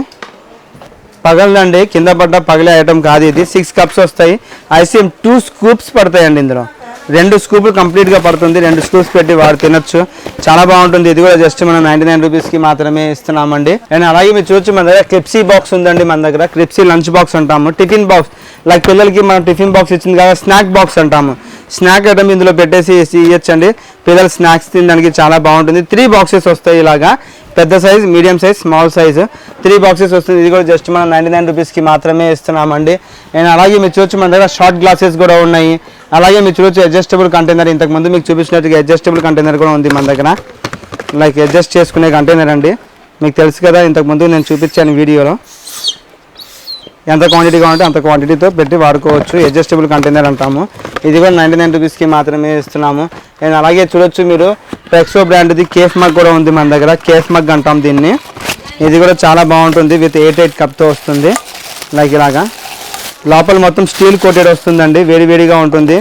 పగలదండి, కింద పడ్డ పగలే ఐటమ్ కాదు ఇది. 6 కప్స్ వస్తాయి. ఐస్ క్రీమ్ 2 స్కూప్స్ పడతాయండి ఇందులో. 2 స్కూపులు కంప్లీట్గా పడుతుంది. 2 స్కూప్స్ పెట్టి వాడు తినొచ్చు, చాలా బాగుంటుంది. ఇది కూడా జస్ట్ మనం 99 రూపీస్కి మాత్రమే ఇస్తున్నామండి. అండ్ అలాగే మీరు చూడొచ్చు, మన దగ్గర క్రిప్సీ బాక్స్ ఉందండి. మన దగ్గర క్రిప్సీ లంచ్ బాక్స్ అంటాము, టిఫిన్ బాక్స్. లైక్ పిల్లలకి మనం టిఫిన్ బాక్స్ ఇచ్చింది కదా, స్నాక్ బాక్స్ అంటాము. స్నాక్ ఐటమ్ ఇందులో పెట్టేసి ఇవ్వచ్చండి, పిల్లలు స్నాక్స్ తినడానికి చాలా బాగుంటుంది. 3 బాక్సెస్ వస్తాయి ఇలాగా, పెద్ద size, medium size, small size 3 boxes వస్తుంది. ఇది కూడా జస్ట్ మనం 99 రూపీస్కి మాత్రమే ఇస్తున్నామండి. అండ్ అలాగే మీరు చూడొచ్చు, మన దగ్గర షార్ట్ గ్లాసెస్ కూడా ఉన్నాయి. అలాగే మీరు చూడొచ్చు అడ్జస్టబుల్ కంటైనర్, ఇంతకుముందు మీకు చూపించినట్టుగా అడ్జస్టబుల్ కంటైనర్ కూడా ఉంది మన దగ్గర. లైక్ అడ్జస్ట్ చేసుకునే కంటైనర్ అండి, మీకు తెలుసు కదా, ఇంతకుముందు నేను చూపించాను వీడియోలో. ఎంత క్వాంటిటీ కావాలంటే అంత క్వాంటిటీతో పెట్టి వాడుకోవచ్చు. అడ్జస్టబుల్ కంటైనర్ అంటాము. ఇది కూడా 99 రూపీస్కి మాత్రమే ఇస్తున్నాము. అండ్ అలాగే చూడొచ్చు మీరు, ప్రెక్సో బ్రాండ్ది కేఫ్ మగ్ కూడా ఉంది మన దగ్గర. కేఫ్ మగ్ అంటాం దీన్ని. ఇది కూడా చాలా బాగుంటుంది, విత్ 88 కప్తో వస్తుంది. లైక్ ఇలాగా లోపల మొత్తం స్టీల్ కోటెడ్ వస్తుందండి, వేడిగా ఉంటుంది.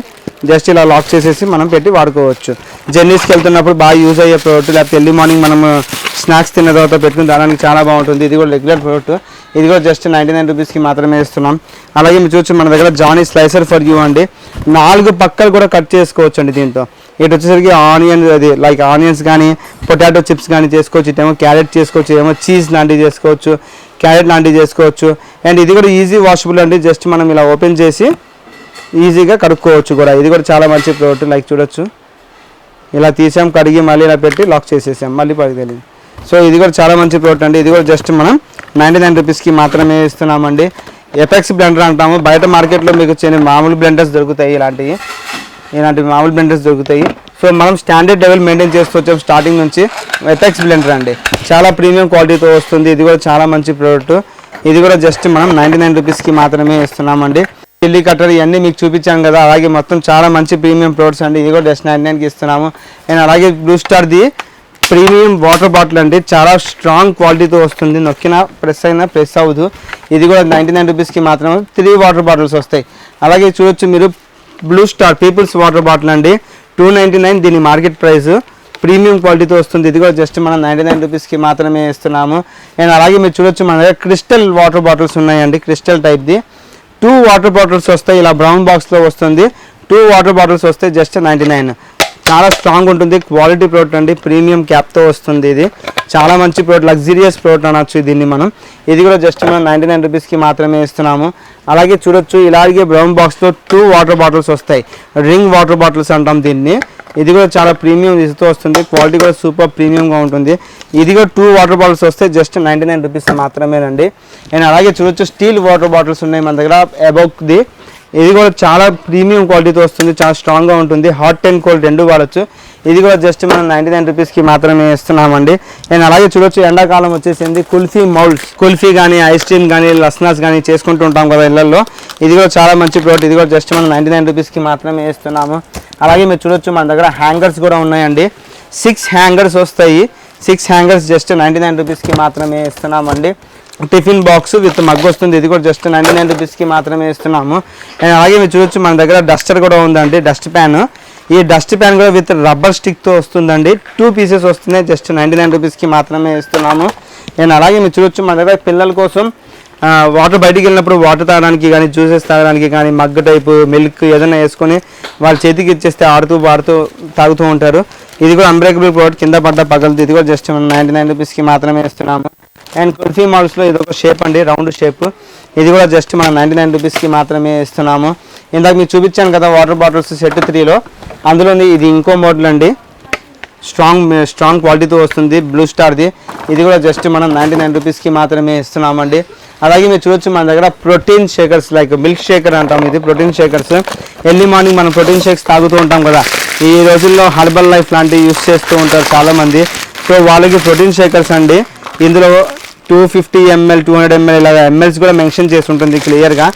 జస్ట్ ఇలా లాక్ చేసేసి మనం పెట్టి వాడుకోవచ్చు. జర్నీస్కి వెళ్తున్నప్పుడు బాగా యూజ్ అయ్యే ప్రోడక్ట్, లేకపోతే ఎర్లీ మార్నింగ్ మనం స్నాక్స్ తిన్న తర్వాత పెట్టుకుని దానికి చాలా బాగుంటుంది. ఇది కూడా రెగ్యులర్ ప్రోడక్ట్. ఇది కూడా జస్ట్ 99 రూపీస్కి మాత్రమే ఇస్తున్నాం. అలాగే మీరు చూడొచ్చు, మన దగ్గర జానీ స్లైసర్ ఫర్ యూ అండి. 4 పక్కలు కూడా కట్ చేసుకోవచ్చు అండి దీంతో. ఇటు వచ్చేసరికి ఆనియన్, అది లైక్ ఆనియన్స్ కానీ పొటాటో చిప్స్ కానీ చేసుకోవచ్చు. ఇటేమో క్యారెట్ చేసుకోవచ్చు, ఏమో చీజ్ లాంటివి చేసుకోవచ్చు, క్యారెట్ లాంటివి చేసుకోవచ్చు. అండ్ ఇది కూడా ఈజీ వాషబుల్ అండి, జస్ట్ మనం ఇలా ఓపెన్ చేసి ఈజీగా కడుక్కోవచ్చు కూడా. ఇది కూడా చాలా మంచి ప్రోడక్ట్. లైక్ చూడొచ్చు, ఇలా తీసాం, కడిగి మళ్ళీ ఇలా పెట్టి లాక్ చేసేసాం, మళ్ళీ పడికి తెలియదు. సో ఇది కూడా చాలా మంచి ప్రోడక్ట్ అండి. ఇది కూడా జస్ట్ మనం 99 రూపీస్కి మాత్రమే ఇస్తున్నామండి. ఎపెక్స్ బ్లెండర్ అంటాము. బయట మార్కెట్లో మీకు మామూలు బ్లెండర్స్ దొరుకుతాయి, ఇలాంటి మామూలు బ్లెండర్స్ దొరుకుతాయి. సో మనం స్టాండర్డ్ లెవెల్ మెయింటైన్ చేస్తూ వచ్చాం స్టార్టింగ్ నుంచి. ఎపెక్స్ బ్లెండర్ అండి, చాలా ప్రీమియం క్వాలిటీతో వస్తుంది. ఇది కూడా చాలా మంచి ప్రోడక్ట్. ఇది కూడా జస్ట్ మనం 99 రూపీస్కి మాత్రమే ఇస్తున్నామండి. చిల్లీ కట్టర్ ఇవన్నీ మీకు చూపించాను కదా, అలాగే మొత్తం చాలా మంచి ప్రీమియం ప్రోడక్ట్స్ అండి. ఇది కూడా జస్ట్ 99కి ఇస్తున్నాము. అండ్ అలాగే బ్లూ స్టార్ది ప్రీమియం వాటర్ బాటిల్ అండి, చాలా స్ట్రాంగ్ క్వాలిటీతో వస్తుంది. నొక్కినా ప్రెస్ అయినా ప్రెస్ అవ్వదు. ఇది కూడా 99 రూపీస్కి మాత్రమే 3 వాటర్ బాటిల్స్ వస్తాయి. అలాగే చూడొచ్చు మీరు, Blue Star people's water bottle అండి, 299 దీని మార్కెట్ ప్రైస్. ప్రీమియం క్వాలిటీతో వస్తుంది. ఇది కూడా జస్ట్ మనం 99 రూపీస్కి మాత్రమే ఇస్తున్నాము. అండ్ అలాగే మీరు చూడొచ్చు, మన దగ్గర క్రిస్టల్ వాటర్ బాటిల్స్ ఉన్నాయండి, క్రిస్టల్ టైప్ది. 2 వాటర్ బాటిల్స్ వస్తాయి, ఇలా బ్రౌన్ బాక్స్లో వస్తుంది. 2 వాటర్ బాటిల్స్ వస్తాయి, జస్ట్ 99. చాలా స్ట్రాంగ్ ఉంటుంది, క్వాలిటీ ప్రోడక్ట్ అండి, ప్రీమియం క్యాప్తో వస్తుంది. ఇది చాలా మంచి ప్రోడక్ట్, లగ్జరియస్ ప్రోడక్ట్ అనొచ్చు దీన్ని మనం. ఇది కూడా జస్ట్ మనం 99 రూపీస్కి మాత్రమే ఇస్తున్నాము. అలాగే చూడొచ్చు ఇలాగే బ్రౌన్ బాక్స్లో 2 వాటర్ బాటిల్స్ వస్తాయి, రింగ్ వాటర్ బాటిల్స్ అంటాం దీన్ని. ఇది కూడా చాలా ప్రీమియం ఇస్తూ వస్తుంది, క్వాలిటీ కూడా సూపర్ ప్రీమియంగా ఉంటుంది. ఇది కూడా 2 వాటర్ బాటిల్స్ వస్తాయి, జస్ట్ 99 రూపీస్ మాత్రమేనండి. అండ్ అలాగే చూడొచ్చు స్టీల్ వాటర్ బాటిల్స్ ఉన్నాయి మన దగ్గర అబౌక్ది. ఇది కూడా చాలా ప్రీమియం క్వాలిటీతో వస్తుంది, చాలా స్ట్రాంగ్గా ఉంటుంది, హాట్ అండ్ కోల్డ్ రెండు వాడచ్చు. ఇది కూడా జస్ట్ మనం 99 రూపీస్కి మాత్రమే ఇస్తున్నామండి. అండ్ అలాగే చూడొచ్చు ఎండాకాలం వచ్చేసింది కుల్ఫీ మౌల్డ్స్, కుల్ఫీ కానీ ఐస్ క్రీమ్ కానీ లస్నాస్ కానీ చేసుకుంటూ ఉంటాం కదా ఇళ్లలో. ఇది కూడా చాలా మంచి ప్రోడక్ట్, ఇది కూడా జస్ట్ మనం 99 రూపీస్కి మాత్రమే ఇస్తున్నాము. అలాగే మీరు చూడొచ్చు మన దగ్గర హ్యాంగర్స్ కూడా ఉన్నాయండి, 6 హ్యాంగర్స్ వస్తాయి. 6 హ్యాంగర్స్ జస్ట్ 99 రూపీస్కి మాత్రమే ఇస్తున్నామండి. టిఫిన్ బాక్స్ విత్ మగ్ వస్తుంది, ఇది కూడా జస్ట్ 99 రూపీస్కి మాత్రమే ఇస్తున్నాము. అండ్ అలాగే మీరు చూడొచ్చు మన దగ్గర డస్టర్ కూడా ఉందండి, డస్ట్ ప్యాన్. ఈ డస్ట్ ప్యాన్ కూడా విత్ రబ్బర్ స్టిక్తో వస్తుందండి, 2 పీసెస్ వస్తున్నాయి, జస్ట్ 99 రూపీస్కి మాత్రమే ఇస్తున్నాము. అండ్ అలాగే మీరు చూడొచ్చు మన దగ్గర పిల్లల కోసం వాటర్ బయటికి వెళ్ళినప్పుడు వాటర్ తాగడానికి కానీ జ్యూసెస్ తాగడానికి కానీ మగ్ టైపు మిల్క్ ఏదైనా వేసుకొని వాళ్ళ చేతికి ఇచ్చేస్తే ఆడుతూ తాగుతూ ఉంటారు. ఇది కూడా అన్బ్రేకబుల్ ప్రోడక్ట్, కింద పడ్డ పగలదు. ఇది కూడా జస్ట్ మనం 99 రూపీస్కి మాత్రమే ఇస్తున్నాము. అండ్ కుల్ఫీ మాల్స్లో ఇది ఒక షేప్ అండి, రౌండ్ షేప్. ఇది కూడా జస్ట్ మనం 99 రూపీస్కి మాత్రమే ఇస్తున్నాము. ఇందాక మీకు చూపించాను కదా వాటర్ బాటిల్స్ సెట్ 3లో, అందులో ఇది ఇంకో మోడల్ అండి, స్ట్రాంగ్ క్వాలిటీతో వస్తుంది, బ్లూ స్టార్ది. ఇది కూడా జస్ట్ మనం 99 రూపీస్కి మాత్రమే ఇస్తున్నామండి. అలాగే మీరు చూడొచ్చు మన దగ్గర protein shakers, like milk shaker అంటాం, ఇది ప్రోటీన్ షేకర్స్. ఎర్లీ మార్నింగ్ మనం ప్రోటీన్ షేక్స్ తాగుతూ ఉంటాం కదా, ఈ రోజుల్లో హర్బల్ లైఫ్ లాంటివి యూస్ చేస్తూ ఉంటారు చాలామంది. సో వాళ్ళకి ప్రోటీన్ షేకర్స్ అండి. ఇందులో 250 ml 200 ml ఇలాగ ఎంఎల్స్ కూడా మెన్షన్ చేసి ఉంటుంది క్లియర్గా.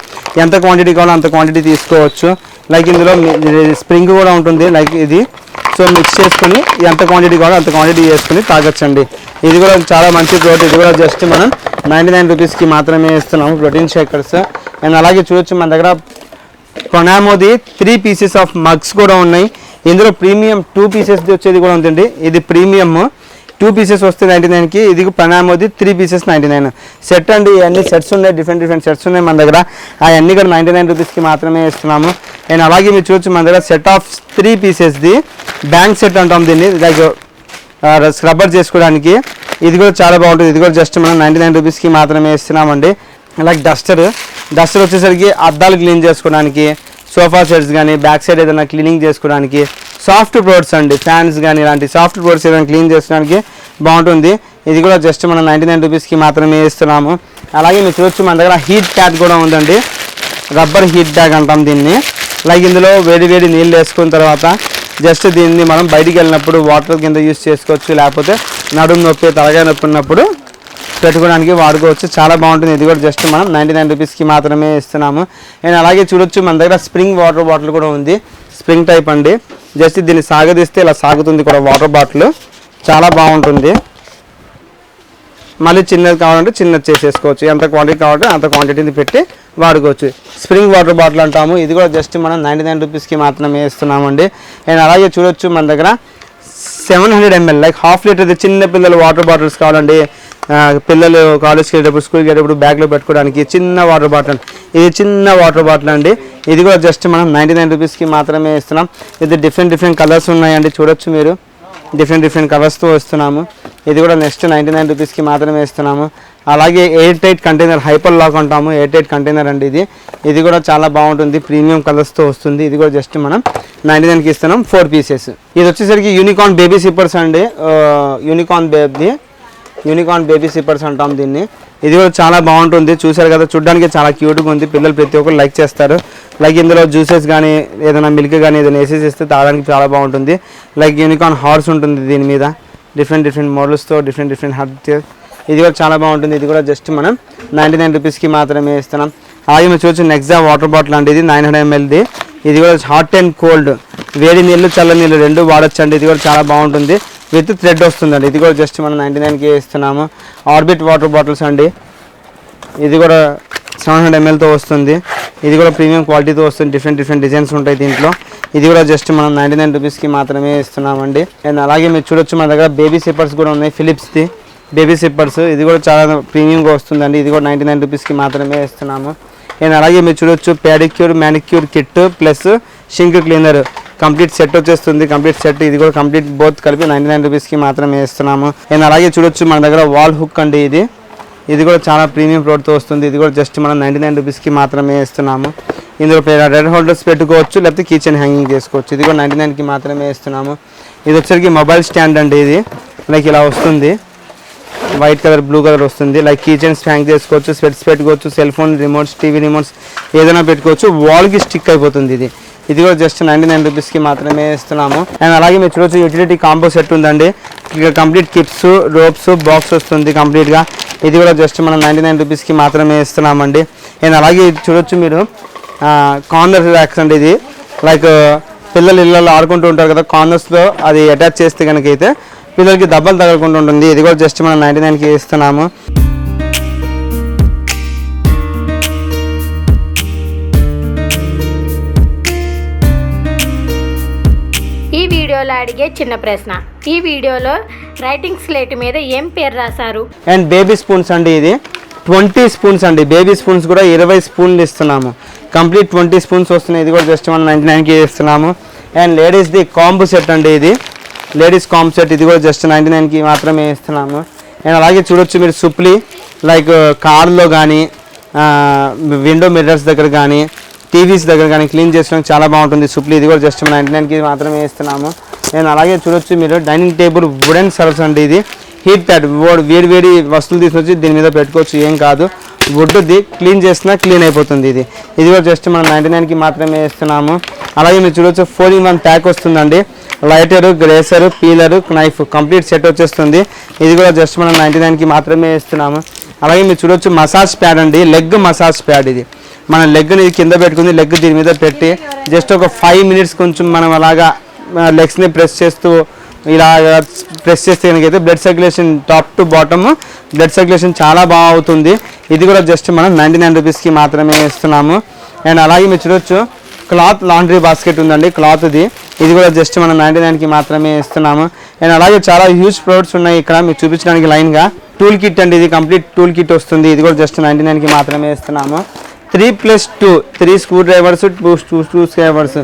ఎంత క్వాంటిటీ కావాలో అంత క్వాంటిటీ తీసుకోవచ్చు. లైక్ ఇందులో స్ప్రింగ్ కూడా ఉంటుంది లైక్ ఇది. సో మిక్స్ చేసుకుని ఎంత క్వాంటిటీ కావాలో అంత క్వాంటిటీ చేసుకుని తాగొచ్చండి. ఇది కూడా చాలా మంచి ప్రోడక్ట్, ఇది కూడా జస్ట్ మనం 99 రూపీస్కి మాత్రమే ఇస్తున్నాము ప్రోటీన్ షేకర్స్. అండ్ అలాగే చూడొచ్చు మన దగ్గర కొనామోది 3 పీసెస్ ఆఫ్ మగ్స్ కూడా ఉన్నాయి. ఇందులో ప్రీమియం 2 పీసెస్ వచ్చేది కూడా ఉందండి, ఇది ప్రీమియం 2 పీసెస్ వస్తే 99కి. ఇది ప్రణామోది 3 పీసెస్ 99 సెట్ అండి. ఇవన్నీ సెట్స్ ఉన్నాయి, డిఫరెంట్ సెట్స్ ఉన్నాయి మన దగ్గర. అవన్నీ కూడా 99 రూపీస్కి మాత్రమే ఇస్తున్నాము. అండ్ అలాగే మీరు చూడొచ్చు మన దగ్గర సెట్ ఆఫ్ 3 పీసెస్ది బ్యాంక్ సెట్ అంటాం దీన్ని, లైక్ స్క్రబ్బర్ చేసుకోవడానికి. ఇది కూడా చాలా బాగుంటుంది, ఇది కూడా జస్ట్ మనం 99 రూపీస్కి మాత్రమే ఇస్తున్నామండి. లైక్ డస్టర్ వచ్చేసరికి అద్దాలు క్లీన్ చేసుకోవడానికి, సోఫా సెట్స్ కానీ బ్యాక్ సైడ్ ఏదైనా క్లీనింగ్ చేసుకోవడానికి, సాఫ్ట్ ప్రోడక్ట్స్ అండి, ఫ్యాన్స్ కానీ ఇలాంటి సాఫ్ట్ ప్రోడక్ట్స్ ఏదైనా క్లీన్ చేసుకోవడానికి బాగుంటుంది. ఇది కూడా జస్ట్ మనం 99 రూపీస్కి మాత్రమే ఇస్తున్నాము. అలాగే మీరు చూడొచ్చు మన దగ్గర హీట్ ప్యాక్ కూడా ఉందండి, రబ్బర్ హీట్ ప్యాక్ అంటాం దీన్ని. లైక్ ఇందులో వేడి నీళ్ళు వేసుకున్న తర్వాత జస్ట్ దీన్ని మనం బయటికి వెళ్ళినప్పుడు వాటర్ కింద యూస్ చేసుకోవచ్చు, లేకపోతే నడుము నొప్పి తలకాయ నొప్పి ఉన్నప్పుడు పెట్టుకోవడానికి వాడుకోవచ్చు, చాలా బాగుంటుంది. ఇది కూడా జస్ట్ మనం 99 రూపీస్కి మాత్రమే ఇస్తున్నాము. అండ్ అలాగే చూడొచ్చు మన దగ్గర స్ప్రింగ్ వాటర్ బాటిల్ కూడా ఉంది, స్ప్రింగ్ టైప్ అండి. జస్ట్ దీన్ని సాగదీస్తే ఇలా సాగుతుంది కూడా వాటర్ బాటిల్, చాలా బాగుంటుంది. మళ్ళీ చిన్నది కావాలంటే చిన్నది చేసేసుకోవచ్చు, ఎంత క్వాంటిటీ కావాలంటే అంత క్వాంటిటీని పెట్టి వాడుకోవచ్చు. స్ప్రింగ్ వాటర్ బాటిల్ అంటాము, ఇది కూడా జస్ట్ మనం 99 రూపీస్కి మాత్రమే ఇస్తున్నామండి. అండ్ అలాగే చూడొచ్చు మన దగ్గర 700 ml లైక్ హాఫ్ లీటర్ చిన్న పిల్లలు వాటర్ బాటిల్స్ కావాలండి, పిల్లలు కాలేజ్కి వెళ్ళేటప్పుడు స్కూల్కి వెళ్ళేటప్పుడు బ్యాగ్లో పెట్టుకోవడానికి చిన్న వాటర్ బాటిల్. ఇది చిన్న వాటర్ బాటిల్ అండి, ఇది కూడా జస్ట్ మనం 99 రూపీస్కి మాత్రమే ఇస్తున్నాం. ఇది డిఫరెంట్ కలర్స్ ఉన్నాయండి, చూడొచ్చు మీరు, డిఫరెంట్ కలర్స్తో వస్తున్నాము. ఇది కూడా నెక్స్ట్ 99 రూపీస్కి మాత్రమే ఇస్తున్నాము. అలాగే air tight container, hyper lock అంటాము, ఎయిర్ టైట్ కంటైనర్ అండి ఇది కూడా చాలా బాగుంటుంది, ప్రీమియం కలర్స్తో వస్తుంది. ఇది కూడా జస్ట్ మనం 99కి ఇస్తున్నాం, 4 పీసెస్. ఇది వచ్చేసరికి యూనికార్న్ బేబీ సిప్పర్స్ అండి, యూనికార్న్ బేబీ సిప్పర్స్ అంటాం దీన్ని. ఇది కూడా చాలా బాగుంటుంది, చూసారు కదా, చూడడానికి చాలా క్యూట్గా ఉంది, పిల్లలు ప్రతి ఒక్కరు లైక్ చేస్తారు. లైక్ ఇందులో జ్యూసెస్ కానీ ఏదైనా మిల్క్ కానీ ఏదైనా వేసేసి ఇస్తే తాగడానికి చాలా బాగుంటుంది. లైక్ యూనికార్న్ హార్స్ ఉంటుంది దీని మీద, డిఫరెంట్ మోడల్స్తో డిఫరెంట్ హార్ట్. ఇది కూడా చాలా బాగుంటుంది, ఇది కూడా జస్ట్ మనం 99 రూపీస్కి మాత్రమే ఇస్తున్నాం. అలాగే మీరు చూడొచ్చు నెక్సా వాటర్ బాటిల్ అండి, ఇది 900 mlది. ఇది కూడా హాట్ అండ్ కోల్డ్, వేడి నీళ్ళు చల్ల నీళ్ళు రెండు వాడచ్చండి. ఇది కూడా చాలా బాగుంటుంది, విత్ థ్రెడ్ వస్తుందండి. ఇది కూడా జస్ట్ మనం 99కి ఇస్తున్నాము. ఆర్బిట్ వాటర్ బాటిల్స్ అండి, ఇది కూడా 700 mlతో వస్తుంది. ఇది కూడా ప్రీమియం క్వాలిటీతో వస్తుంది, డిఫరెంట్ డిజైన్స్ ఉంటాయి దీంట్లో. ఇది కూడా జస్ట్ మనం 99 రూపీస్కి మాత్రమే ఇస్తున్నామండి. అండ్ అలాగే మీరు చూడొచ్చు మన దగ్గర బేబీ సిప్పర్స్ కూడా ఉన్నాయి, ఫిలిప్స్ది బేబీ సిప్పర్స్. ఇది కూడా చాలా ప్రీమియంగా వస్తుందండి, ఇది కూడా 99 రూపీస్కి మాత్రమే ఇస్తున్నాము. అండ్ అలాగే మీరు చూడొచ్చు pedicure manicure kit plus sink cleaner complete set వచ్చేస్తుంది. కంప్లీట్ సెట్ ఇది కూడా కంప్లీట్ బోత్ కలిపి 99 రూపీస్కి మాత్రమే ఇస్తున్నాము. అండ్ అలాగే చూడొచ్చు మన దగ్గర వాల్ హుక్ అండి, ఇది కూడా చాలా ప్రీమియం ప్రోడక్ట్తో వస్తుంది. ఇది కూడా జస్ట్ మనం 99 రూపీస్కి మాత్రమే ఇస్తున్నాము. ఇందులో రెడ్ హోల్డర్స్ పెట్టుకోవచ్చు, లేకపోతే కిచెన్ హ్యాంగింగ్ చేసుకోవచ్చు. ఇది కూడా 99కి మాత్రమే ఇస్తున్నాము. ఇది వచ్చరికి మొబైల్ స్టాండ్ అండి, ఇది లైక్ ఇలా వస్తుంది, వైట్ కలర్ బ్లూ కలర్ వస్తుంది. లైక్ కిచెన్స్ హ్యాంగ్ చేసుకోవచ్చు, స్వెట్స్ పెట్టుకోవచ్చు, cell phone remotes, TV remotes ఏదైనా పెట్టుకోవచ్చు. వాల్కి స్టిక్ అయిపోతుంది. ఇది కూడా జస్ట్ 99 రూపీస్కి మాత్రమే ఇస్తున్నాము. అండ్ అలాగే మీరు చూడొచ్చు యూటిలిటీ కాంబో సెట్ ఉందండి. ఇక కంప్లీట్ కిప్స్, రోప్స్, బాక్స్ వస్తుంది కంప్లీట్గా. ఇది కూడా జస్ట్ మనం 99 రూపీస్కి మాత్రమే ఇస్తున్నామండి. అండ్ అలాగే చూడొచ్చు మీరు కార్నర్ ర్యాక్స్ అండి, ఇది లైక్ పిల్లలు ఇళ్ళలో ఆడుకుంటూ ఉంటారు కదా, కార్నర్స్లో అది అటాచ్ చేస్తే కనుక అయితే పిల్లలకి దెబ్బలు తగలకుండా ఉంటుంది. ఇది కూడా జస్ట్ మనం 99కి ఇస్తున్నాము. ఈ వీడియోలో అడిగే చిన్న ప్రశ్న, ఈ వీడియోలో రైటింగ్ స్లేట్ మీద ఏం పేరు రాశారు? అండ్ బేబీ స్పూన్స్ అండి, ఇది 20 స్పూన్స్ అండి. బేబీ స్పూన్స్ కూడా 20 స్పూన్లు ఇస్తున్నాము. కంప్లీట్ 20 స్పూన్స్ వస్తున్నాయి. ఇది కూడా జస్ట్ మనం 99కి ఇస్తున్నాము. అండ్ లేడీస్ది కాంబో సెట్ అండి, ఇది లేడీస్ కాంబో సెట్. ఇది కూడా జస్ట్ 99కి మాత్రమే ఇస్తున్నాము. అండ్ అలాగే చూడొచ్చు మీరు సుప్లీ, లైక్ కార్లో కానీ విండో మిర్రర్స్ దగ్గర కానీ టీవీస్ దగ్గర కానీ క్లీన్ చేసుకోవడానికి చాలా బాగుంటుంది సుప్లీ. ఇది కూడా జస్ట్ 99కి మాత్రమే ఇస్తున్నాము. అండ్ అలాగే చూడొచ్చు మీరు డైనింగ్ టేబుల్ వుడెన్ సర్వ్స్ అండి, ఇది హీట్ ప్యాడ్, వేడి వస్తువులు తీసుకొచ్చి దీని మీద పెట్టుకోవచ్చు, ఏం కాదు. వుడ్ది క్లీన్ చేసినా క్లీన్ అయిపోతుంది. ఇది కూడా జస్ట్ మనం 99కి మాత్రమే ఇస్తున్నాము. అలాగే మీరు చూడొచ్చు 4-in-1 ప్యాక్ వస్తుందండి. Lighter, grater, peeler, knife complete set వచ్చేస్తుంది. ఇది కూడా జస్ట్ మనం 99కి మాత్రమే ఇస్తున్నాము. అలాగే మీరు చూడొచ్చు మసాజ్ ప్యాడ్ అండి, లెగ్ మసాజ్ ప్యాడ్. ఇది మన లెగ్ని కింద పెట్టుకుంది, లెగ్ దీని మీద పెట్టి జస్ట్ ఒక 5 మినిట్స్ కొంచెం మనం అలాగా లెగ్స్ని ప్రెస్ చేస్తూ ఇలా ప్రెస్ చేస్తే కనుకైతే blood circulation top to bottom blood circulation చాలా బాగా అవుతుంది. ఇది కూడా జస్ట్ మనం 99 రూపీస్కి మాత్రమే ఇస్తున్నాము. అండ్ అలాగే మీరు చూడొచ్చు క్లాత్ లాండ్రీ బాస్కెట్ ఉందండి, క్లాత్ది. ఇది కూడా జస్ట్ మనం 99కి మాత్రమే ఇస్తున్నాము. అండ్ అలాగే చాలా హ్యూజ్ ప్రొడక్ట్స్ ఉన్నాయి ఇక్కడ మీకు చూపించడానికి లైన్గా. టూల్ కిట్ అండి, ఇది కంప్లీట్ టూల్ కిట్ వస్తుంది. ఇది కూడా జస్ట్ 99కి మాత్రమే ఇస్తున్నాము. 3+2 3 screw drivers, 2 screw drivers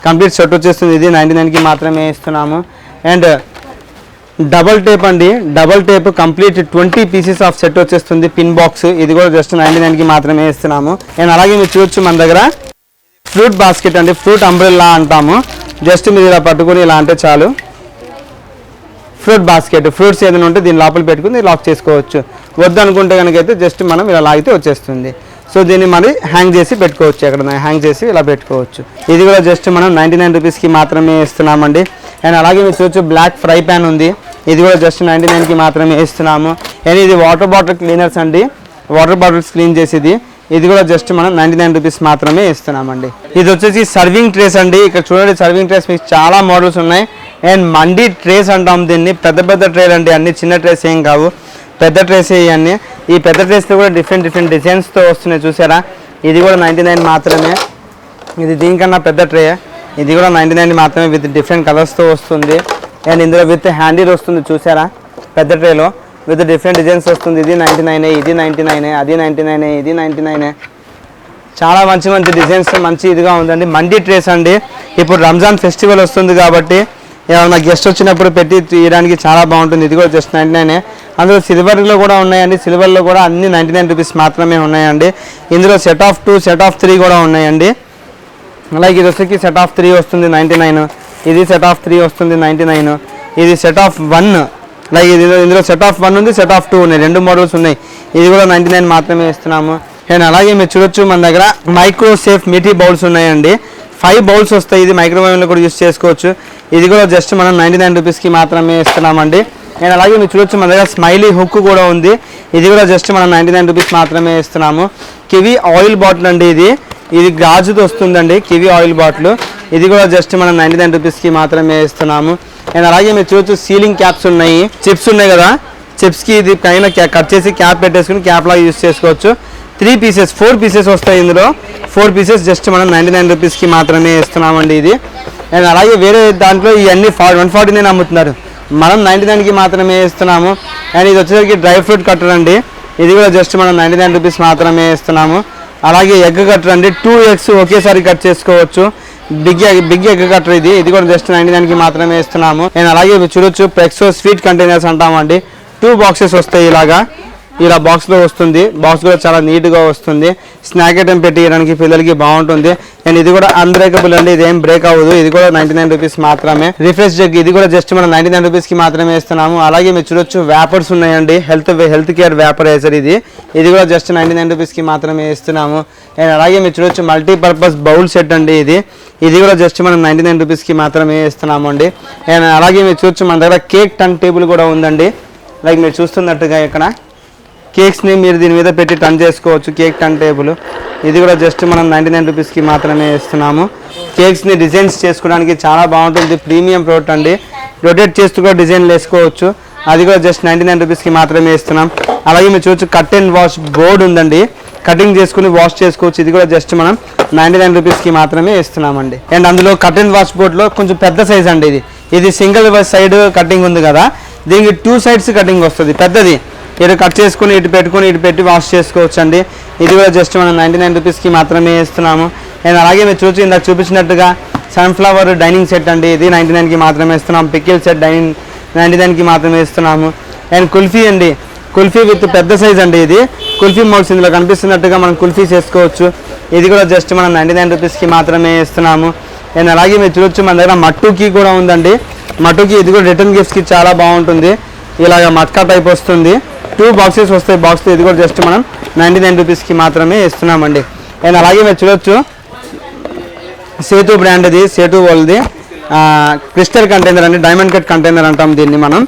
complete set వచ్చేస్తుంది. ఇది 99కి మాత్రమే ఇస్తున్నాము. అండ్ డబల్ టేప్ అండి, double tape complete 20 pieces of set వచ్చేస్తుంది, పిన్ బాక్స్. ఇది కూడా జస్ట్ 99కి మాత్రమే ఇస్తున్నాము. అండ్ అలాగే మీరు చూడొచ్చు మన దగ్గర ఫ్రూట్ బాస్కెట్ అండి, ఫ్రూట్ అంబ్రెల్లా అంటాము. జస్ట్ మీరు ఇలా పట్టుకొని ఇలా అంటే చాలు, ఫ్రూట్ బాస్కెట్, ఫ్రూట్స్ ఏదైనా ఉంటే దీని లోపల పెట్టుకుని లాక్ చేసుకోవచ్చు. వద్దు అనుకుంటే కనుకైతే జస్ట్ మనం ఇలా లాగితే వచ్చేస్తుంది. సో దీన్ని మరి హ్యాంగ్ చేసి పెట్టుకోవచ్చు, ఎక్కడ హ్యాంగ్ చేసి ఇలా పెట్టుకోవచ్చు. ఇది కూడా జస్ట్ మనం 99 రూపీస్కి మాత్రమే ఇస్తున్నామండి. అండ్ అలాగే మీరు చూడొచ్చు బ్లాక్ ఫ్రై ప్యాన్ ఉంది. ఇది కూడా జస్ట్ 99కి మాత్రమే ఇస్తున్నాము. అండ్ ఇది వాటర్ బాటిల్ క్లీనర్స్ అండి, వాటర్ బాటిల్స్ క్లీన్ చేసేది. ఇది కూడా జస్ట్ మనం 99 రూపీస్ మాత్రమే ఇస్తున్నామండి. ఇది వచ్చేసి సర్వింగ్ ట్రేస్ అండి. ఇక్కడ చూడండి సర్వింగ్ ట్రేస్ మీకు చాలా మోడల్స్ ఉన్నాయి. అండ్ మండీ ట్రేస్ అంటాం దీన్ని, పెద్ద పెద్ద ట్రేలు అండి, అన్ని చిన్న ట్రేస్ ఏం కావు, పెద్ద ట్రేస్ ఇవన్నీ. ఈ పెద్ద ట్రేస్లో కూడా డిఫరెంట్ డిజైన్స్తో వస్తున్నాయి చూసారా. ఇది కూడా 99 మాత్రమే. ఇది దీనికన్నా పెద్ద ట్రే, ఇది కూడా 99 మాత్రమే విత్ డిఫరెంట్ కలర్స్తో వస్తుంది. అండ్ ఇందులో విత్ హ్యాండిల్ వస్తుంది చూసారా, పెద్ద ట్రేలో విత్ డిఫరెంట్ డిజైన్స్ వస్తుంది. ఇది 99, ఇది 99, అది 99, ఇది 99. చాలా మంచి డిజైన్స్ మంచి ఇదిగా ఉందండి. మండీ ట్రేస్ అండి, ఇప్పుడు రంజాన్ ఫెస్టివల్ వస్తుంది కాబట్టి ఏమన్నా గెస్ట్ వచ్చినప్పుడు పెట్టి తీయడానికి చాలా బాగుంటుంది. ఇది కూడా జస్ట్ 99. అందులో సిల్వర్లో కూడా ఉన్నాయండి, సిల్వర్లో కూడా అన్ని 99 రూపీస్ మాత్రమే ఉన్నాయండి. ఇందులో సెట్ ఆఫ్ 2 సెట్ ఆఫ్ 3 కూడా ఉన్నాయండి. అలాగే ఇది వచ్చేసి సెట్ ఆఫ్ 3 వస్తుంది 99, ఇది సెట్ ఆఫ్ 3 వస్తుంది 99, ఇది సెట్ ఆఫ్ 1. లైక్ ఇందులో సెట్ ఆఫ్ 1 ఉంది, సెట్ ఆఫ్ 2 ఉన్నాయి, 2 మోడల్స్ ఉన్నాయి. ఇది కూడా 99 మాత్రమే ఇస్తున్నాము. అండ్ అలాగే మీరు చూడొచ్చు మన దగ్గర మైక్రో సేఫ్ మీటీ బౌల్స్ ఉన్నాయండి. 5 బౌల్స్ వస్తాయి. ఇది మైక్రోవేవ్లో కూడా యూస్ చేసుకోవచ్చు. ఇది కూడా జస్ట్ మనం 99 రూపీస్కి మాత్రమే ఇస్తున్నామండి. అండ్ అలాగే మీరు చూడొచ్చు మన దగ్గర స్మైలీ హుక్ కూడా ఉంది. ఇది కూడా జస్ట్ మనం 99 రూపీస్ మాత్రమే ఇస్తున్నాము. కివీ ఆయిల్ బాటిల్ అండి, ఇది గాజుది వస్తుందండి, కివీ ఆయిల్ బాటిల్. ఇది కూడా జస్ట్ మనం 99 రూపీస్కి మాత్రమే ఇస్తున్నాము. అండ్ అలాగే మీరు చూడొచ్చు సీలింగ్ క్యాప్స్ ఉన్నాయి, చిప్స్ ఉన్నాయి కదా, చిప్స్కి ఇది పైన కట్ చేసి క్యాప్ పెట్టేసుకుని క్యాప్ లాగా యూస్ చేసుకోవచ్చు. 3 పీసెస్ 4 పీసెస్ వస్తాయి. ఇందులో 4 పీసెస్ జస్ట్ మనం 99 రూపీస్కి మాత్రమే ఇస్తున్నామండి ఇది. అండ్ అలాగే వేరే దాంట్లో ఇవన్నీ 149 అమ్ముతున్నారు, మనం 99కి మాత్రమే ఇస్తున్నాము. అండ్ ఇది వచ్చేసరికి డ్రై ఫ్రూట్ కట్టర్ అండి, ఇది కూడా జస్ట్ మనం 99 రూపీస్ మాత్రమే ఇస్తున్నాము. అలాగే ఎగ్ కట్టర్ అండి, 2 ఎగ్స్ ఒకేసారి కట్ చేసుకోవచ్చు. బిగ్ ఎగ్ కట్టర్ ఇది కూడా జస్ట్ 99కి మాత్రమే ఇస్తున్నాము. అండ్ అలాగే చూడొచ్చు ప్రెక్సో స్వీట్ కంటైనర్స్ అంటామండి. 2 బాక్సెస్ వస్తాయి ఇలాగా, ఇలా బాక్స్లో వస్తుంది. బాక్స్ కూడా చాలా నీట్గా వస్తుంది. స్నాక్ ఐటమ్ పెట్టియడానికి పిల్లలకి బాగుంటుంది. అండ్ ఇది కూడా అన్బ్రేకబుల్ అండి, ఇది ఏం బ్రేక్ అవ్వదు. ఇది కూడా 99 రూపీస్ మాత్రమే. రిఫ్రెష్ జగ్ ఇది కూడా జస్ట్ మనం 99 రూపీస్కి మాత్రమే ఇస్తున్నాము. అలాగే మీరు చూడొచ్చు వ్యాపర్స్ ఉన్నాయండి, హెల్త్ కేర్ వ్యాపరైజర్ ఇది కూడా జస్ట్ 99 రూపీస్కి మాత్రమే ఇస్తున్నాము. అండ్ అలాగే మీరు చూడొచ్చు మల్టీపర్పస్ బౌల్ సెట్ అండి, ఇది కూడా జస్ట్ మనం 99 రూపీస్కి మాత్రమే ఇస్తున్నాము అండి. అండ్ అలాగే మీరు చూడొచ్చు మన దగ్గర కేక్ టర్న్ టేబుల్ కూడా ఉందండి. లైక్ మీరు చూస్తున్నట్టుగా ఇక్కడ కేక్స్ని మీరు దీని మీద పెట్టి టర్న్ చేసుకోవచ్చు. కేక్ టర్న్ టేబుల్ ఇది కూడా జస్ట్ మనం 99 రూపీస్కి మాత్రమే ఇస్తున్నాము. కేక్స్ని డిజైన్స్ చేసుకోవడానికి చాలా బాగుంటుంది. ప్రీమియం ప్రోడక్ట్ అండి, రొటేట్ చేస్తూ కూడా డిజైన్లు వేసుకోవచ్చు. అది కూడా జస్ట్ 99 రూపీస్కి మాత్రమే ఇస్తున్నాం. అలాగే మీరు చూడొచ్చు కట్ అండ్ వాష్ బోర్డు ఉందండి, కటింగ్ చేసుకుని వాష్ చేసుకోవచ్చు. ఇది కూడా జస్ట్ మనం 99 రూపీస్కి మాత్రమే ఇస్తున్నామండి. అండ్ అందులో కట్ అండ్ వాష్ బోర్డులో కొంచెం పెద్ద సైజ్ అండి, ఇది సింగిల్ సైడ్ కటింగ్ ఉంది కదా, దీనికి 2 సైడ్స్ కటింగ్ వస్తుంది పెద్దది. ఇటు కట్ చేసుకుని ఇటు పెట్టి వాష్ చేసుకోవచ్చు అండి. ఇది కూడా జస్ట్ మనం 99 రూపీస్కి మాత్రమే ఇస్తున్నాము. అండ్ అలాగే మీరు చూసి ఇందాక చూపించినట్టుగా సన్ఫ్లవర్ డైనింగ్ సెట్ అండి, ఇది 99కి మాత్రమే ఇస్తున్నాం. పికిల్ సెట్ 99కి మాత్రమే ఇస్తున్నాము. అండ్ కుల్ఫీ అండి, కుల్ఫీ విత్ పెద్ద సైజ్ అండి, ఇది కుల్ఫీ మౌల్స్ ఇందులో కనిపిస్తున్నట్టుగా మనం కుల్ఫీ చేసుకోవచ్చు. ఇది కూడా జస్ట్ మనం 99 రూపీస్కి మాత్రమే ఇస్తున్నాము. అండ్ అలాగే మీరు చూడొచ్చు మన దగ్గర మట్టుకి కూడా ఉందండి. మట్టుకి ఇది కూడా రిటర్న్ గిఫ్ట్స్కి చాలా బాగుంటుంది. ఇలాగ మట్కా టైప్ వస్తుంది, 2 బాక్సెస్ వస్తాయి బాక్స్లో. ఇది కూడా జస్ట్ మనం 99 రూపీస్కి మాత్రమే ఇస్తున్నామండి. అండ్ అలాగే మీరు చూడొచ్చు సేతు బ్రాండ్ది, సేతు వాళ్ళది క్రిస్టల్ కంటైనర్ అండి, డైమండ్ కట్ కంటైనర్ అంటాం దీన్ని మనం.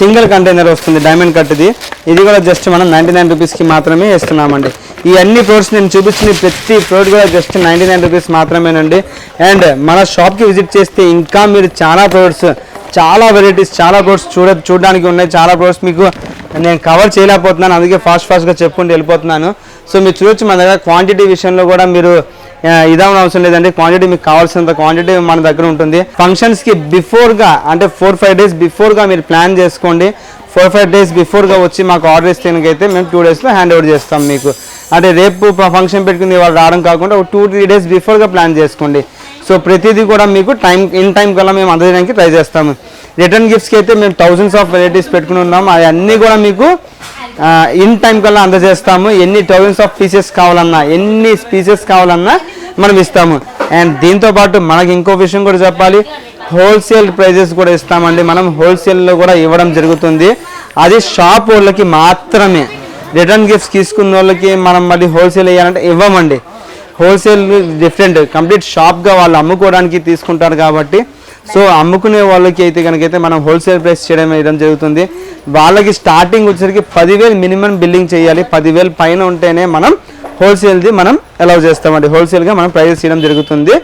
సింగిల్ కంటైనర్ వస్తుంది డైమండ్ కట్ది, ఇది కూడా జస్ట్ మనం 99 రూపీస్కి మాత్రమే ఇస్తున్నామండి. ఈ అన్ని ప్రోడక్ట్స్ నేను చూపించిన ప్రతి ప్రోడక్ట్ కూడా జస్ట్ 99 రూపీస్ మాత్రమేనండి. అండ్ మన షాప్కి విజిట్ చేస్తే ఇంకా మీరు చాలా ప్రోడక్ట్స్, చాలా వెరైటీస్, చాలా ప్రోడక్ట్స్ చూడడానికి ఉన్నాయి. చాలా ప్రోడక్ట్స్ మీకు నేను కవర్ చేయలేకపోతున్నాను, అందుకే ఫాస్ట్గా చెప్పుకుంటూ వెళ్ళిపోతున్నాను. సో మీరు చూడొచ్చు మన దగ్గర క్వాంటిటీ విషయంలో కూడా మీరు ఇదవడం అవసరం లేదండి. క్వాంటిటీ మీకు కావాల్సినంత క్వాంటిటీ మన దగ్గర ఉంటుంది. ఫంక్షన్స్కి బిఫోర్గా అంటే 4-5 డేస్ బిఫోర్గా మీరు ప్లాన్ చేసుకోండి. 4-5 డేస్ బిఫోర్గా వచ్చి మాకు ఆర్డర్ ఇస్తేనకైతే మేము 2 డేస్లో హ్యాండ్ ఓవర్ చేస్తాం మీకు. అంటే రేపు ఫంక్షన్ పెట్టుకుని వాళ్ళు రావడం కాకుండా ఒక 2-3 డేస్ బిఫోర్గా ప్లాన్ చేసుకోండి. సో ప్రతిదీ కూడా మీకు ఇన్ టైం కల్లా మేము అందజేయడానికి ట్రై చేస్తాము. రిటర్న్ గిఫ్ట్స్కి అయితే మేము థౌజండ్స్ ఆఫ్ వెరైటీస్ పెట్టుకుని ఉన్నాము. అవన్నీ కూడా మీకు ఇన్ టైం కల్లా అందజేస్తాము. ఎన్ని థౌజండ్స్ ఆఫ్ పీసెస్ కావాలన్నా, ఎన్ని పీసెస్ కావాలన్నా మనం ఇస్తాము. అండ్ దీంతోపాటు మనకి ఇంకో విషయం కూడా చెప్పాలి, హోల్సేల్ ప్రైజెస్ కూడా ఇస్తామండి. మనం హోల్సేల్లో కూడా ఇవ్వడం జరుగుతుంది. అది షాప్ వాళ్ళకి మాత్రమే. రిటర్న్ గిఫ్ట్స్ తీసుకున్న వాళ్ళకి మనం మళ్ళీ హోల్సేల్ వేయాలంటే ఇవ్వమండి. హోల్సేల్ డిఫరెంట్, కంప్లీట్ షాప్గా వాళ్ళు అమ్ముకోవడానికి తీసుకుంటారు కాబట్టి. సో అమ్ముకునే వాళ్ళకి అయితే కనుకైతే మనం హోల్సేల్ ప్రైస్ చేయడం జరుగుతుంది. వాళ్ళకి స్టార్టింగ్ వచ్చేసరికి 10,000 మినిమం బిల్లింగ్ చేయాలి. 10,000 పైన ఉంటేనే మనం హోల్సేల్ది మనం అలౌ చేస్తామండి. హోల్సేల్గా మనం ప్రైజెస్ చేయడం జరుగుతుంది.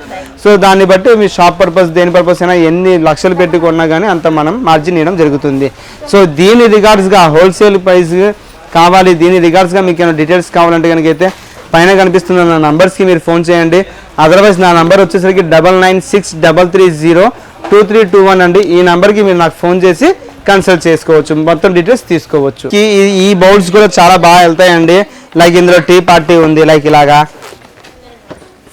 సో దాన్ని బట్టి మీ షాప్ పర్పస్ దేని పర్పస్ అయినా ఎన్ని లక్షలు పెట్టుకున్నా కానీ అంత మనం మార్జిన్ ఇవ్వడం జరుగుతుంది. సో దీని రిగార్డ్స్గా హోల్సేల్ ప్రైస్ కావాలి, దీని రిగార్డ్స్గా మీకు ఏమైనా డీటెయిల్స్ కావాలంటే కనుకైతే పైన కనిపిస్తున్న నా నంబర్స్కి మీరు ఫోన్ చేయండి. అదర్వైజ్ నా నంబర్ వచ్చేసరికి 99633321 అండి. ఈ నెంబర్కి మీరు నాకు ఫోన్ చేసి కన్సల్ట్ చేసుకోవచ్చు, మొత్తం డీటెయిల్స్ తీసుకోవచ్చు. ఈ బౌల్స్ కూడా చాలా బాగా వెళ్తాయండి. లైక్ ఇందులో టీ పార్టీ ఉంది, లైక్ ఇలాగా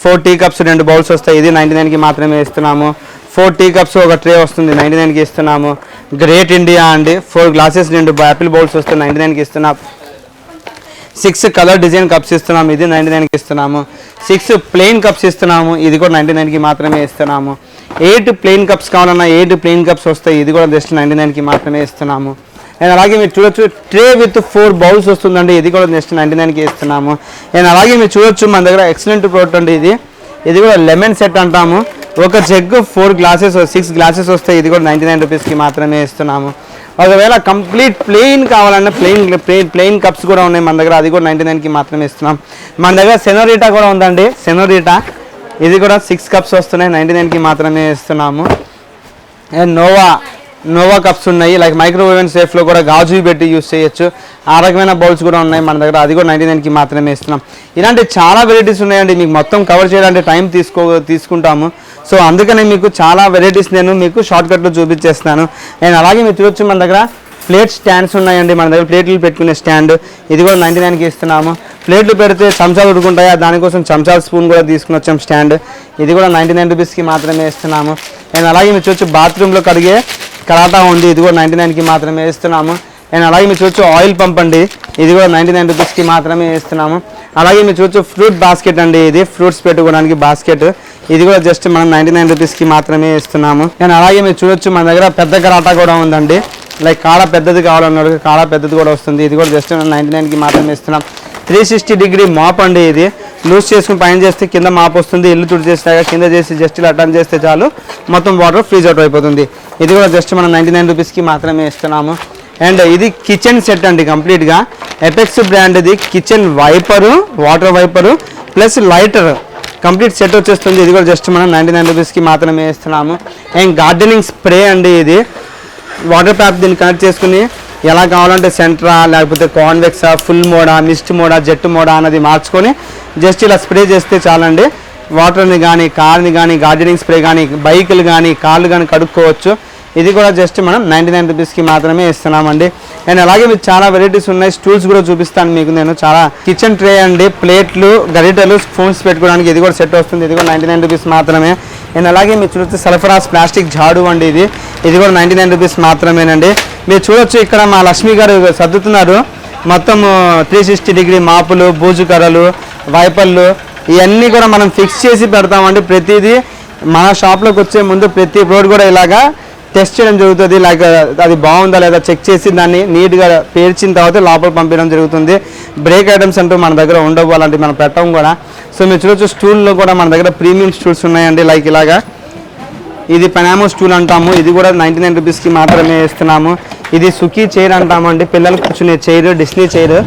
4 టీ కప్స్ 2 బౌల్స్ వస్తాయి. ఇది 99కి మాత్రమే ఇస్తున్నాము. 4 టీ కప్స్ ఒక ట్రే వస్తుంది, 99కి ఇస్తున్నాము. గ్రేట్ ఇండియా అండి, 4 గ్లాసెస్ 2 యాపిల్ బౌల్స్ వస్తాయి, 99కి ఇస్తున్నాం. 6 కలర్ డిజైన్ కప్స్ ఇస్తున్నాము, ఇది 99కి ఇస్తున్నాము. 6 ప్లెయిన్ కప్స్ ఇస్తున్నాము, ఇది కూడా 99కి మాత్రమే ఇస్తున్నాము. 8 ప్లెయిన్ కప్స్ కావాలన్నా 8 ప్లెయిన్ కప్స్ వస్తాయి, ఇది కూడా జస్ట్ 99కి మాత్రమే ఇస్తున్నాము. అండ్ అలాగే మీరు చూడొచ్చు ట్రే విత్ 4 బౌల్స్ వస్తుందండి, ఇది కూడా జస్ట్ 99కి ఇస్తున్నాము. అండ్ అలాగే మీరు చూడొచ్చు మన దగ్గర ఎక్సలెంట్ ప్రోడక్ట్ అండి, ఇది కూడా లెమన్ సెట్ అంటాము. ఒక జగ్ 4 గ్లాసెస్ 6 గ్లాసెస్ వస్తాయి, ఇది కూడా 99 రూపీస్కి మాత్రమే ఇస్తున్నాము. ఒకవేళ కంప్లీట్ ప్లెయిన్ కావాలన్నా ప్లెయిన్ కప్స్ కూడా ఉన్నాయి మన దగ్గర, అది కూడా 99కి మాత్రమే ఇస్తున్నాం. మన దగ్గర సెనోరిటా కూడా ఉందండి, సెనోరిటా ఇది కూడా 6 కప్స్ వస్తున్నాయి, 99కి మాత్రమే ఇస్తున్నాము. అండ్ నోవా కప్స్ ఉన్నాయి, లైక్ మైక్రోవేవ్ అండ్ సేఫ్లో కూడా గాజు పెట్టి యూస్ చేయొచ్చు. ఆ రకమైన బౌల్స్ కూడా ఉన్నాయి మన దగ్గర, అది కూడా 99కి మాత్రమే ఇస్తున్నాం. ఇలాంటి చాలా వెరైటీస్ ఉన్నాయండి, మీకు మొత్తం కవర్ చేయడానికి టైం తీసుకుంటాము. సో అందుకనే మీకు చాలా వెరైటీస్ నేను మీకు షార్ట్కట్లో చూపించేస్తాను. అండ్ అలాగే మీరు చూడొచ్చు మన దగ్గర ప్లేట్ స్టాండ్స్ ఉన్నాయండి మన దగ్గర, ప్లేట్లు పెట్టుకునే స్టాండ్, ఇది కూడా 99కి ఇస్తున్నాము. ప్లేట్లు పెడితే చెంచాలు ఉడుకుంటాయా, దానికోసం చెంచాల స్పూన్ కూడా తీసుకుని వచ్చాం స్టాండ్, ఇది కూడా 99 రూపీస్కి మాత్రమే ఇస్తున్నాము. అండ్ అలాగే మీరు చూడొచ్చు బాత్రూంలో కడిగే కరాటా ఉంది, ఇది కూడా 99కి మాత్రమే ఇస్తున్నాము. అండ్ అలాగే మీరు చూడొచ్చు ఆయిల్ పంప్ అండి, ఇది కూడా 99 రూపీస్కి మాత్రమే ఇస్తున్నాము. అలాగే మీరు చూడొచ్చు ఫ్రూట్ బాస్కెట్ అండి, ఇది ఫ్రూట్స్ పెట్టుకోవడానికి బాస్కెట్, ఇది కూడా జస్ట్ మనం 99 రూపీస్కి మాత్రమే ఇస్తున్నాము. అండ్ అలాగే మీరు చూడొచ్చు మన దగ్గర పెద్ద కరాటా కూడా ఉందండి, లైక్ కాడ పెద్దది కావాలన్నాడు, కాడ పెద్దది కూడా వస్తుంది, ఇది కూడా జస్ట్ 99కి మాత్రమే ఇస్తున్నాం. 360 డిగ్రీ మాప్ అండి, ఇది లూజ్ చేసుకుని పైన చేస్తే కింద మాప్ వస్తుంది, ఇల్లు తుడి చేస్తాక కింద చేసి జస్ట్ ఇలా టర్న్ చేస్తే చాలు మొత్తం వాటర్ ఫ్రీజ్ అవుట్ అయిపోతుంది. ఇది కూడా జస్ట్ మనం 99 రూపీస్కి మాత్రమే ఇస్తున్నాము. అండ్ ఇది కిచెన్ సెట్ అండి, కంప్లీట్గా ఎపెక్స్ బ్రాండ్ది kitchen wiper, water wiper plus lighter complete set వచ్చేస్తుంది, ఇది కూడా జస్ట్ మనం 99 రూపీస్కి మాత్రమే ఇస్తున్నాము. అండ్ గార్డెనింగ్ స్ప్రే అండి, ఇది వాటర్ ట్యాప్ దీన్ని కనెక్ట్ చేసుకుని ఎలా కావాలంటే సెంట్రా లేకపోతే కాన్వెక్సా, ఫుల్ మోడా, మిస్ట్ మోడా, జెట్ మోడా అన్నది మార్చుకొని జస్ట్ ఇలా స్ప్రే చేస్తే చాలండి, వాటర్ని కానీ కార్ని కానీ గార్డెనింగ్ స్ప్రే కానీ బైకులు కానీ కార్లు కానీ కడుక్కోవచ్చు. ఇది కూడా జస్ట్ మనం 99 రూపీస్కి మాత్రమే ఇస్తున్నామండి. అండ్ అలాగే మీకు చాలా వెరైటీస్ ఉన్నాయి, స్టూల్స్ కూడా చూపిస్తాను మీకు నేను. చాలా కిచెన్ ట్రే అండి, ప్లేట్లు, గరిటెలు, స్పూన్స్ పెట్టుకోవడానికి ఇది కూడా సెట్ వస్తుంది, ఇది కూడా 99 రూపీస్ మాత్రమే. అండ్ అలాగే మీరు చూడొచ్చు సల్ఫరాస్ ప్లాస్టిక్ జాడు అండి, ఇది కూడా 99 రూపీస్ మాత్రమేనండి. మీరు చూడొచ్చు ఇక్కడ మా లక్ష్మి గారు సర్దుతున్నారు, మొత్తం 360 డిగ్రీ మాపులు, బూజు కర్రలు, వైపర్లు ఇవన్నీ కూడా మనం ఫిక్స్ చేసి పెడతామండి. ప్రతిదీ మన షాప్లోకి వచ్చే ముందు ప్రతి ఫ్లోర్ కూడా ఇలాగా టెస్ట్ చేయడం జరుగుతుంది, లైక్ అది బాగుందా లేదా చెక్ చేసి దాన్ని నీట్గా పేర్చిన తర్వాత లోపల పంపించడం జరుగుతుంది. బ్రేక్ ఐటమ్స్ అంటూ మన దగ్గర ఉండవు, అలాంటివి మనం పెట్టడం కూడా. సో మీరు చూడొచ్చు స్టూల్లో కూడా మన దగ్గర ప్రీమియం స్టూల్స్ ఉన్నాయండి, లైక్ ఇలాగా ఇది పనామో స్టూల్ అంటాము, ఇది కూడా 99 రూపీస్కి మాత్రమే ఇస్తున్నాము. ఇది సుఖీ చైర్ అంటామండి, పిల్లలు కూర్చునే చైర్, డిస్నీ చైర్,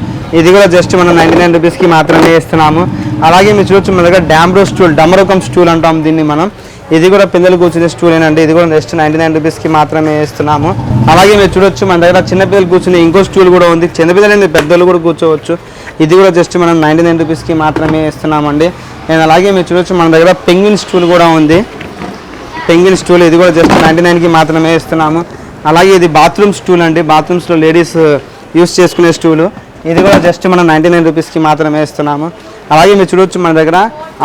ఇది కూడా జస్ట్ మనం 99 రూపీస్కి మాత్రమే ఇస్తున్నాము. అలాగే మీరు చూడొచ్చు మన దగ్గర డాంబ్రో స్టూల్, డమరకం స్టూల్ అంటాం దీన్ని మనం, ఇది కూడా పిల్లలు కూర్చునే స్టూలేనండి, ఇది కూడా జస్ట్ 99 రూపీస్కి మాత్రమే ఇస్తున్నాము. అలాగే మీరు చూడొచ్చు మన దగ్గర చిన్నపిల్లలు కూర్చునే ఇంకో స్టూల్ కూడా ఉంది, చిన్నపిల్లలు పెద్దలు కూడా కూర్చోవచ్చు, ఇది కూడా జస్ట్ మనం 99 రూపీస్కి మాత్రమే ఇస్తున్నామండి. అండ్ అలాగే మీరు చూడొచ్చు మన దగ్గర పెంగ్విన్ స్టూల్ కూడా ఉంది, పెంగ్విన్ స్టూల్, ఇది కూడా జస్ట్ 99కి మాత్రమే ఇస్తున్నాము. అలాగే ఇది బాత్రూమ్ స్టూల్ అండి, బాత్రూమ్స్లో లేడీస్ యూస్ చేసుకునే స్టూలు, ఇది కూడా జస్ట్ మనం 99 రూపీస్కి మాత్రమే ఇస్తున్నాము. అలాగే మీరు చూడవచ్చు మన దగ్గర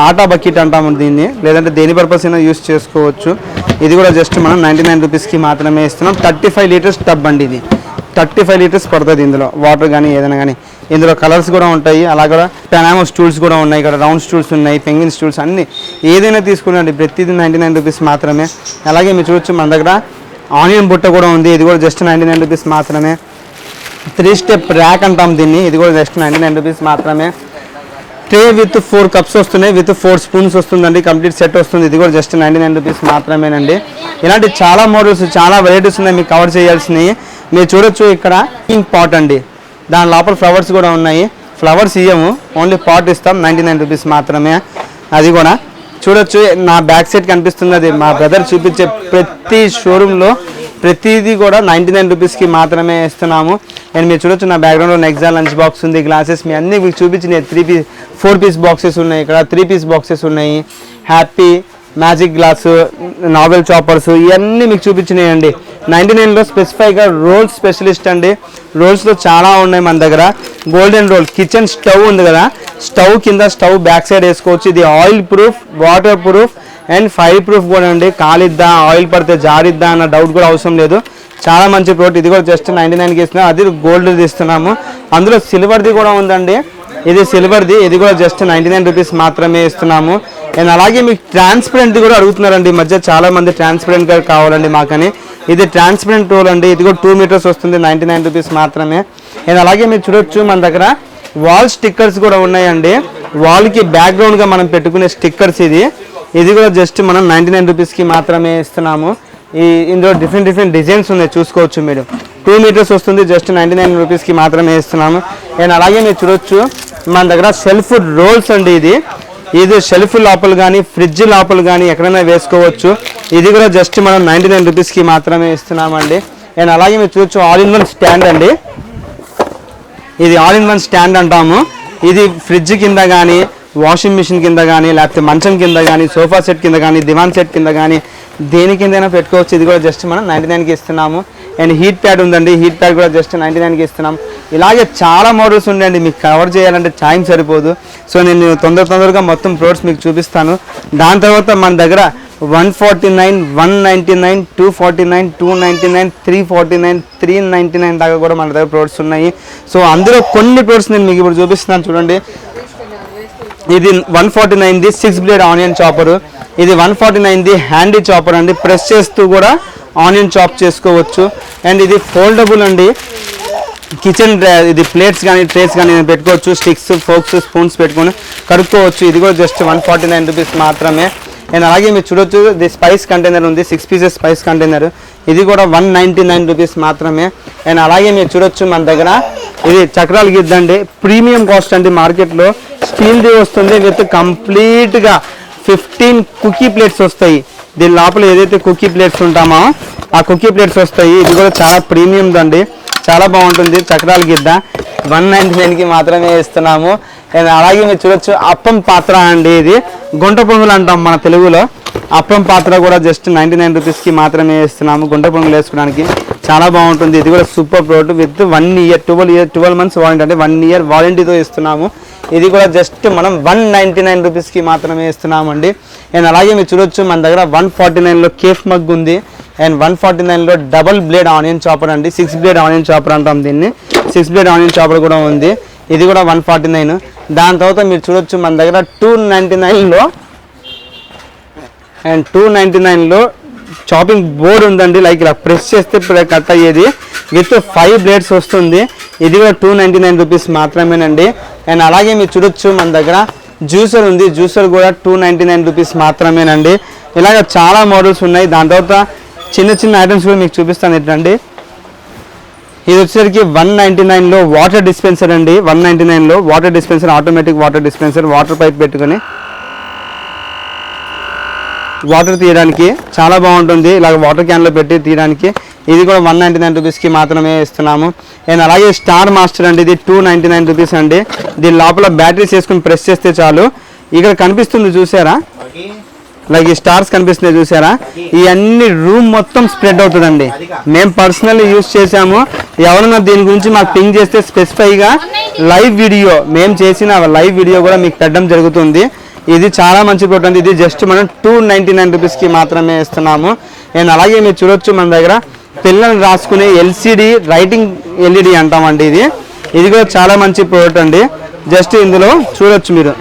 ఆటా బకెట్ అంటాము దీన్ని, లేదంటే దేని పర్పస్ అయినా యూస్ చేసుకోవచ్చు, ఇది కూడా జస్ట్ మనం 99 రూపీస్కి మాత్రమే ఇస్తున్నాం. 35 లీటర్స్ టబ్ అండి, ఇది 35 లీటర్స్ పడుతుంది ఇందులో వాటర్ కానీ ఏదైనా కానీ. ఇందులో కలర్స్ కూడా ఉంటాయి, అలాగే పెనామో స్టూల్స్ కూడా ఉన్నాయి, ఇక్కడ రౌండ్ స్టూల్స్ ఉన్నాయి, పెంగ్విన్ స్టూల్స్ అన్నీ ఏదైనా తీసుకున్నాండి, ప్రతిదీ 99 రూపీస్ మాత్రమే. అలాగే మీరు చూడొచ్చు మన దగ్గర ఆనియన్ బుట్ట కూడా ఉంది, ఇది కూడా జస్ట్ 99 రూపీస్ మాత్రమే. 3 స్టెప్ ర్యాక్ అంటాం దీన్ని, ఇది కూడా జస్ట్ 99 రూపీస్ మాత్రమే. ట్రే విత్ 4 కప్స్ వస్తున్నాయి, విత్ 4 స్పూన్స్ వస్తుందండి, కంప్లీట్ సెట్ వస్తుంది, ఇది కూడా జస్ట్ 99 రూపీస్ మాత్రమేనండి. ఇలాంటి చాలా మోడల్స్, చాలా వెరైటీస్ ఉన్నాయి మీకు కవర్ చేయాల్సినవి. మీరు చూడొచ్చు ఇక్కడ కింగ్ పాట్ అండి, దాని లోపల ఫ్లవర్స్ కూడా ఉన్నాయి, ఫ్లవర్స్ ఇయ్యము, ఓన్లీ పాట్ ఇస్తాం, 99 రూపీస్ మాత్రమే. అది కూడా చూడొచ్చు నా బ్యాక్ సైడ్ కనిపిస్తుంది, అది మా బ్రదర్ చూపించే ప్రతి షోరూంలో ప్రతిదీ కూడా 99 రూపీస్కి మాత్రమే ఇస్తున్నాము. అండ్ మీరు చూడొచ్చు నా బ్యాక్గ్రౌండ్లో నెక్సా లంచ్ బాక్స్ ఉంది, గ్లాసెస్ మీ అన్నీ మీకు చూపించినాయి. 4 పీస్ బాక్సెస్ ఉన్నాయి, ఇక్కడ 3 పీస్ బాక్సెస్ ఉన్నాయి, happy, magic glass, novel choppers ఇవన్నీ మీకు చూపించినాయండి. 99లో స్పెసిఫైగా రోల్స్ స్పెషలిస్ట్ అండి, రోల్స్లో చాలా ఉన్నాయి మన దగ్గర. గోల్డెన్ రోల్ కిచెన్ స్టవ్ ఉంది కదా, స్టవ్ కింద స్టవ్ బ్యాక్ సైడ్ వేసుకోవచ్చు, ఇది oil proof, water proof and fire proof కూడా అండి. కాలిద్దా, ఆయిల్ పడితే జారిద్దా అన్న డౌట్ కూడా అవసరం లేదు, చాలా మంచి ప్రోడక్ట్. ఇది కూడా జస్ట్ 99కి ఇస్తున్నాం, అది గోల్డ్ది ఇస్తున్నాము. అందులో సిల్వర్ది కూడా ఉందండి, ఇది సిల్వర్ది, ఇది కూడా జస్ట్ 99 రూపీస్ మాత్రమే ఇస్తున్నాము. అండ్ అలాగే మీకు ట్రాన్స్పరెంట్ కూడా అడుగుతున్నారండి, ఈ మధ్య చాలా మంది ట్రాన్స్పరెంట్గా కావాలండి మాకని. ఇది ట్రాన్స్పరెంట్ రోల్ అండి, ఇది కూడా 2 మీటర్స్ వస్తుంది, 99 రూపీస్ మాత్రమే. అండ్ అలాగే మీరు చూడొచ్చు మన దగ్గర వాల్ స్టిక్కర్స్ కూడా ఉన్నాయండి, వాల్కి బ్యాక్గ్రౌండ్గా మనం పెట్టుకునే స్టిక్కర్స్, ఇది కూడా జస్ట్ మనం 99 రూపీస్కి మాత్రమే ఇస్తున్నాము. ఇందులో డిఫరెంట్ డిజైన్స్ ఉన్నాయి, చూసుకోవచ్చు మీరు. 2 మీటర్స్ వస్తుంది, జస్ట్ 99 రూపీస్కి మాత్రమే ఇస్తున్నాము. అండ్ అలాగే మీరు చూడొచ్చు మన దగ్గర షెల్ఫ్ రోల్స్ అండి, ఇది షెల్ఫ్ లోపల కానీ ఫ్రిడ్జ్ లోపల కానీ ఎక్కడైనా వేసుకోవచ్చు, ఇది కూడా జస్ట్ మనం 99 రూపీస్కి మాత్రమే ఇస్తున్నామండి. అండ్ అలాగే మీరు చూడొచ్చు ఆల్ ఇన్ వన్ స్టాండ్ అండి, ఇది ఆల్ ఇన్ వన్ స్టాండ్ అంటాము. ఇది ఫ్రిడ్జ్ కింద కానీ, వాషింగ్ మిషన్ కింద కానీ, లేకపోతే మంచం కింద కానీ, సోఫా సెట్ కింద కానీ, దివాన్ సెట్ కింద కానీ దేని కిందైనా పెట్టుకోవచ్చు, ఇది కూడా జస్ట్ మనం 99కి ఇస్తున్నాము. అండ్ హీట్ ప్యాడ్ ఉందండి, హీట్ ప్యాడ్ కూడా జస్ట్ 99కి ఇస్తున్నాం. ఇలాగే చాలా మోడల్స్ ఉన్నాయండి, మీకు కవర్ చేయాలంటే టైం సరిపోదు. సో నేను తొందరగా మొత్తం ప్రోడక్ట్స్ మీకు చూపిస్తాను. దాని తర్వాత మన దగ్గర 149, 199, 249, 299, 349, 399 దాకా కూడా మన దగ్గర ప్రోడక్ట్స్ ఉన్నాయి. సో అందులో కొన్ని ప్రోడక్ట్స్ నేను మీకు ఇప్పుడు చూపిస్తున్నాను చూడండి. ఇది 149ది 6 బ్లేడ్ ఆనియన్ చాపర్, ఇది 149ది హ్యాండీ చాపర్ అండి, ప్రెస్ చేస్తూ కూడా ఆనియన్ చాప్ చేసుకోవచ్చు. అండ్ ఇది ఫోల్డబుల్ అండి, కిచెన్ ఇది ప్లేట్స్ కానీ ట్రేస్ కానీ పెట్టుకోవచ్చు, స్టిక్స్ ఫోక్స్ స్పూన్స్ పెట్టుకొని కడుక్కోవచ్చు. ఇది కూడా జస్ట్ 149 రూపీస్ మాత్రమే. అండ్ అలాగే మీరు చూడొచ్చు, ఇది స్పైస్ కంటైనర్ ఉంది, 6 పీసెస్ స్పైస్ కంటైనర్, ఇది కూడా 199 రూపీస్ మాత్రమే. అండ్ అలాగే మీరు చూడొచ్చు మన దగ్గర ఇది చక్రాలు గిద్దండి, ప్రీమియం కాస్ట్ అండి, మార్కెట్లో స్టీల్ది వస్తుంది విత్ కంప్లీట్గా 15 కుకీ ప్లేట్స్ వస్తాయి. దీని లోపల ఏదైతే కుకీ ప్లేట్స్ ఉంటామో ఆ కుకీ ప్లేట్స్ వస్తాయి. ఇది కూడా చాలా ప్రీమియం అండి, చాలా బాగుంటుంది. చక్రాల గిద్ద 199కి మాత్రమే ఇస్తున్నాము. అండ్ అలాగే మీరు చూడొచ్చు అప్పం పాత్ర అండి, ఇది గుంట పొంగులు అంటాం మన తెలుగులో. అప్పం పాత్ర కూడా జస్ట్ 99 రూపీస్కి మాత్రమే ఇస్తున్నాము, గుంట పొంగులు వేసుకోవడానికి చాలా బాగుంటుంది. ఇది కూడా super product with 1 year 12 months warranty, అంటే 1 ఇయర్ వారంటీతో ఇస్తున్నాము. ఇది కూడా జస్ట్ మనం 199 రూపీస్కి మాత్రమే ఇస్తున్నామండి. అండ్ అలాగే మీరు చూడొచ్చు మన దగ్గర 149లో కేఫ్ మగ్ ఉంది, అండ్ 149లో డబల్ బ్లేడ్ ఆనియన్ చాపర్ అండి, 6 బ్లేడ్ ఆనియన్ చాపర్ అంటాం దీన్ని, 6 బ్లేడ్ ఆనియన్ చాపర్ కూడా ఉంది. ఇది కూడా 149. దాని తర్వాత మీరు చూడొచ్చు మన దగ్గర 299లో అండ్ 299లో చాపింగ్ బోర్డ్ ఉందండి, లైక్ ఇలా ప్రెస్ చేస్తే కట్ అయ్యేది విత్ 5 బ్లేడ్స్ వస్తుంది. ఇది కూడా 299 రూపీస్ మాత్రమేనండి. అండ్ అలాగే మీరు చూడొచ్చు మన దగ్గర జ్యూసర్ ఉంది, జ్యూసర్ కూడా 299 రూపీస్ మాత్రమేనండి. ఇలాగ చాలా మోడల్స్ ఉన్నాయి. దాని తర్వాత చిన్న ఐటమ్స్ కూడా మీకు చూపిస్తాను. ఏంటండి ఇది వచ్చేసరికి 199లో వాటర్ డిస్పెన్సర్ అండి, 199లో water dispenser, automatic water dispenser, water pipe పెట్టుకొని వాటర్ తీయడానికి చాలా బాగుంటుంది, ఇలాగ వాటర్ క్యాన్లో పెట్టి తీయడానికి. ఇది కూడా 199 రూపీస్కి మాత్రమే ఇస్తున్నాము. అండ్ అలాగే స్టార్ మాస్టర్ అండి, ఇది 299 రూపీస్ అండి. దీని లోపల బ్యాటరీస్ వేసుకుని ప్రెస్ చేస్తే చాలు, ఇక్కడ కనిపిస్తుంది చూసారా, లైక్ ఈ స్టార్స్ కనిపిస్తున్నాయి చూసారా, ఇవన్నీ రూమ్ మొత్తం స్ప్రెడ్ అవుతుందండి. మేము పర్సనల్లీ యూజ్ చేసాము. ఎవరైనా దీని గురించి మాకు పింగ్ చేస్తే స్పెసిఫైగా లైవ్ వీడియో, మేము చేసిన లైవ్ వీడియో కూడా మీకు పెట్టడం జరుగుతుంది. ఇది చాలా మంచి ప్రోడక్ట్ అండి, ఇది జస్ట్ మనం 299 రూపీస్కి మాత్రమే ఇస్తున్నాము. అండ్ అలాగే మీరు చూడొచ్చు మన దగ్గర పిల్లలు రాసుకునే ఎల్సిడి రైటింగ్ ఎల్ఈడి అంటామండి, ఇది కూడా చాలా మంచి ప్రోడక్ట్ అండి. జస్ట్ ఇందులో చూడొచ్చు మీరు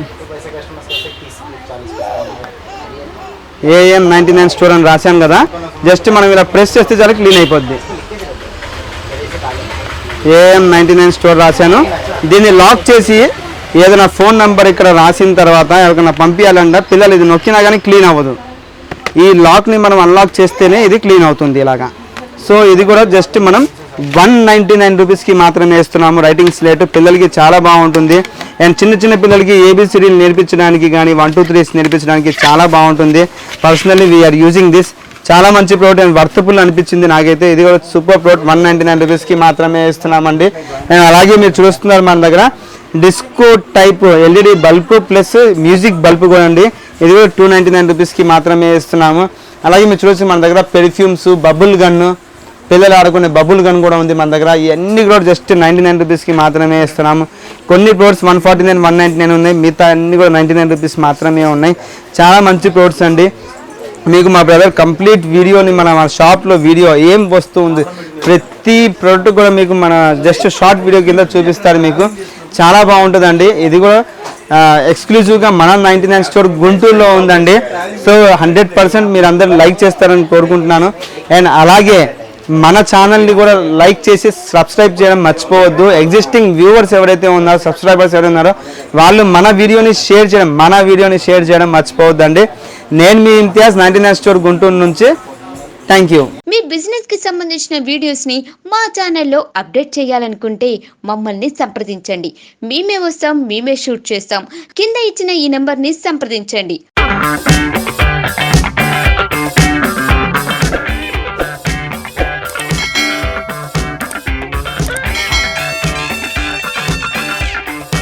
AM 99 స్టోర్ అని రాశాను కదా, జస్ట్ మనం ఇలా ప్రెస్ చేస్తే చాలా క్లీన్ అయిపోద్ది. AM 99 స్టోర్ రాశాను. దీన్ని లాక్ చేసి ఏదైనా ఫోన్ నెంబర్ ఇక్కడ రాసిన తర్వాత ఎవరికైనా పంపించాలంటే పిల్లలు ఇది నొక్కినా కానీ క్లీన్ అవ్వదు. ఈ లాక్ని మనం అన్లాక్ చేస్తేనే ఇది క్లీన్ అవుతుంది ఇలాగా. సో ఇది కూడా జస్ట్ మనం 199 రూపీస్కి మాత్రమే ఇస్తున్నాము. రైటింగ్ స్లేట్ పిల్లలకి చాలా బాగుంటుంది. అండ్ చిన్న పిల్లలకి ABCDలు నేర్పించడానికి కానీ 1 2 3 నేర్పించడానికి చాలా బాగుంటుంది. పర్సనల్లీ వీఆర్ యూజింగ్ దిస్, చాలా మంచి ప్రోడక్ట్ అండ్ వర్త్ఫుల్ అనిపించింది నాకైతే. ఇది కూడా సూపర్ ప్రోడక్ట్, 199 రూపీస్కి మాత్రమే ఇస్తున్నామండి. అండ్ అలాగే మీరు చూస్తున్నారు మన దగ్గర disco type LED bulb plus music bulb కూడా అండి, ఇది కూడా 299 రూపీస్కి మాత్రమే ఇస్తున్నాము. అలాగే మీరు చూడొచ్చు మన దగ్గర పెర్ఫ్యూమ్స్, బబుల్ గన్, పిల్లలు ఆడుకునే బబుల్ గన్ కూడా ఉంది మన దగ్గర. ఇవన్నీ కూడా జస్ట్ 99 రూపీస్కి మాత్రమే ఇస్తున్నాము. కొన్ని ప్రోడక్ట్స్ 149, 199 ఉన్నాయి, మిగతా అన్నీ కూడా 99 రూపీస్ మాత్రమే ఉన్నాయి. చాలా మంచి ప్రోడక్ట్స్ అండి. మీకు మా బ్రదర్ కంప్లీట్ వీడియోని మన షాప్లో వీడియో ఏం వస్తువు ఉంది ప్రతి ప్రోడక్ట్ కూడా మీకు మన జస్ట్ షార్ట్ వీడియో కింద చూపిస్తారు, మీకు చాలా బాగుంటుందండి. ఇది కూడా ఎక్స్క్లూజివ్గా మన 99 స్టోర్ గుంటూరులో ఉందండి. సో 100% మీరు అందరూ లైక్ చేస్తారని కోరుకుంటున్నాను. అండ్ అలాగే మన ఛానల్ని కూడా లైక్ చేసి సబ్స్క్రైబ్ చేయడం మర్చిపోవద్దు. ఎగ్జిస్టింగ్ వ్యూవర్స్ ఎవరైతే ఉన్నారో, సబ్స్క్రైబర్స్ ఎవరైతే ఉన్నారో వాళ్ళు మన వీడియోని షేర్ చేయడం మర్చిపోవద్దండి. నేను మీ ఇంతియాజ్ 99 స్టోర్ గుంటూరు నుంచి. Thank you. మీ బిజినెస్ కి సంబంధించిన వీడియోస్ ని మా ఛానల్లో అప్డేట్ చేయాలనుకుంటే మమ్మల్ని సంప్రదించండి. మేమే వస్తాం, మేమే షూట్ చేస్తాం. కింద ఇచ్చిన ఈ నెంబర్ ని సంప్రదించండి.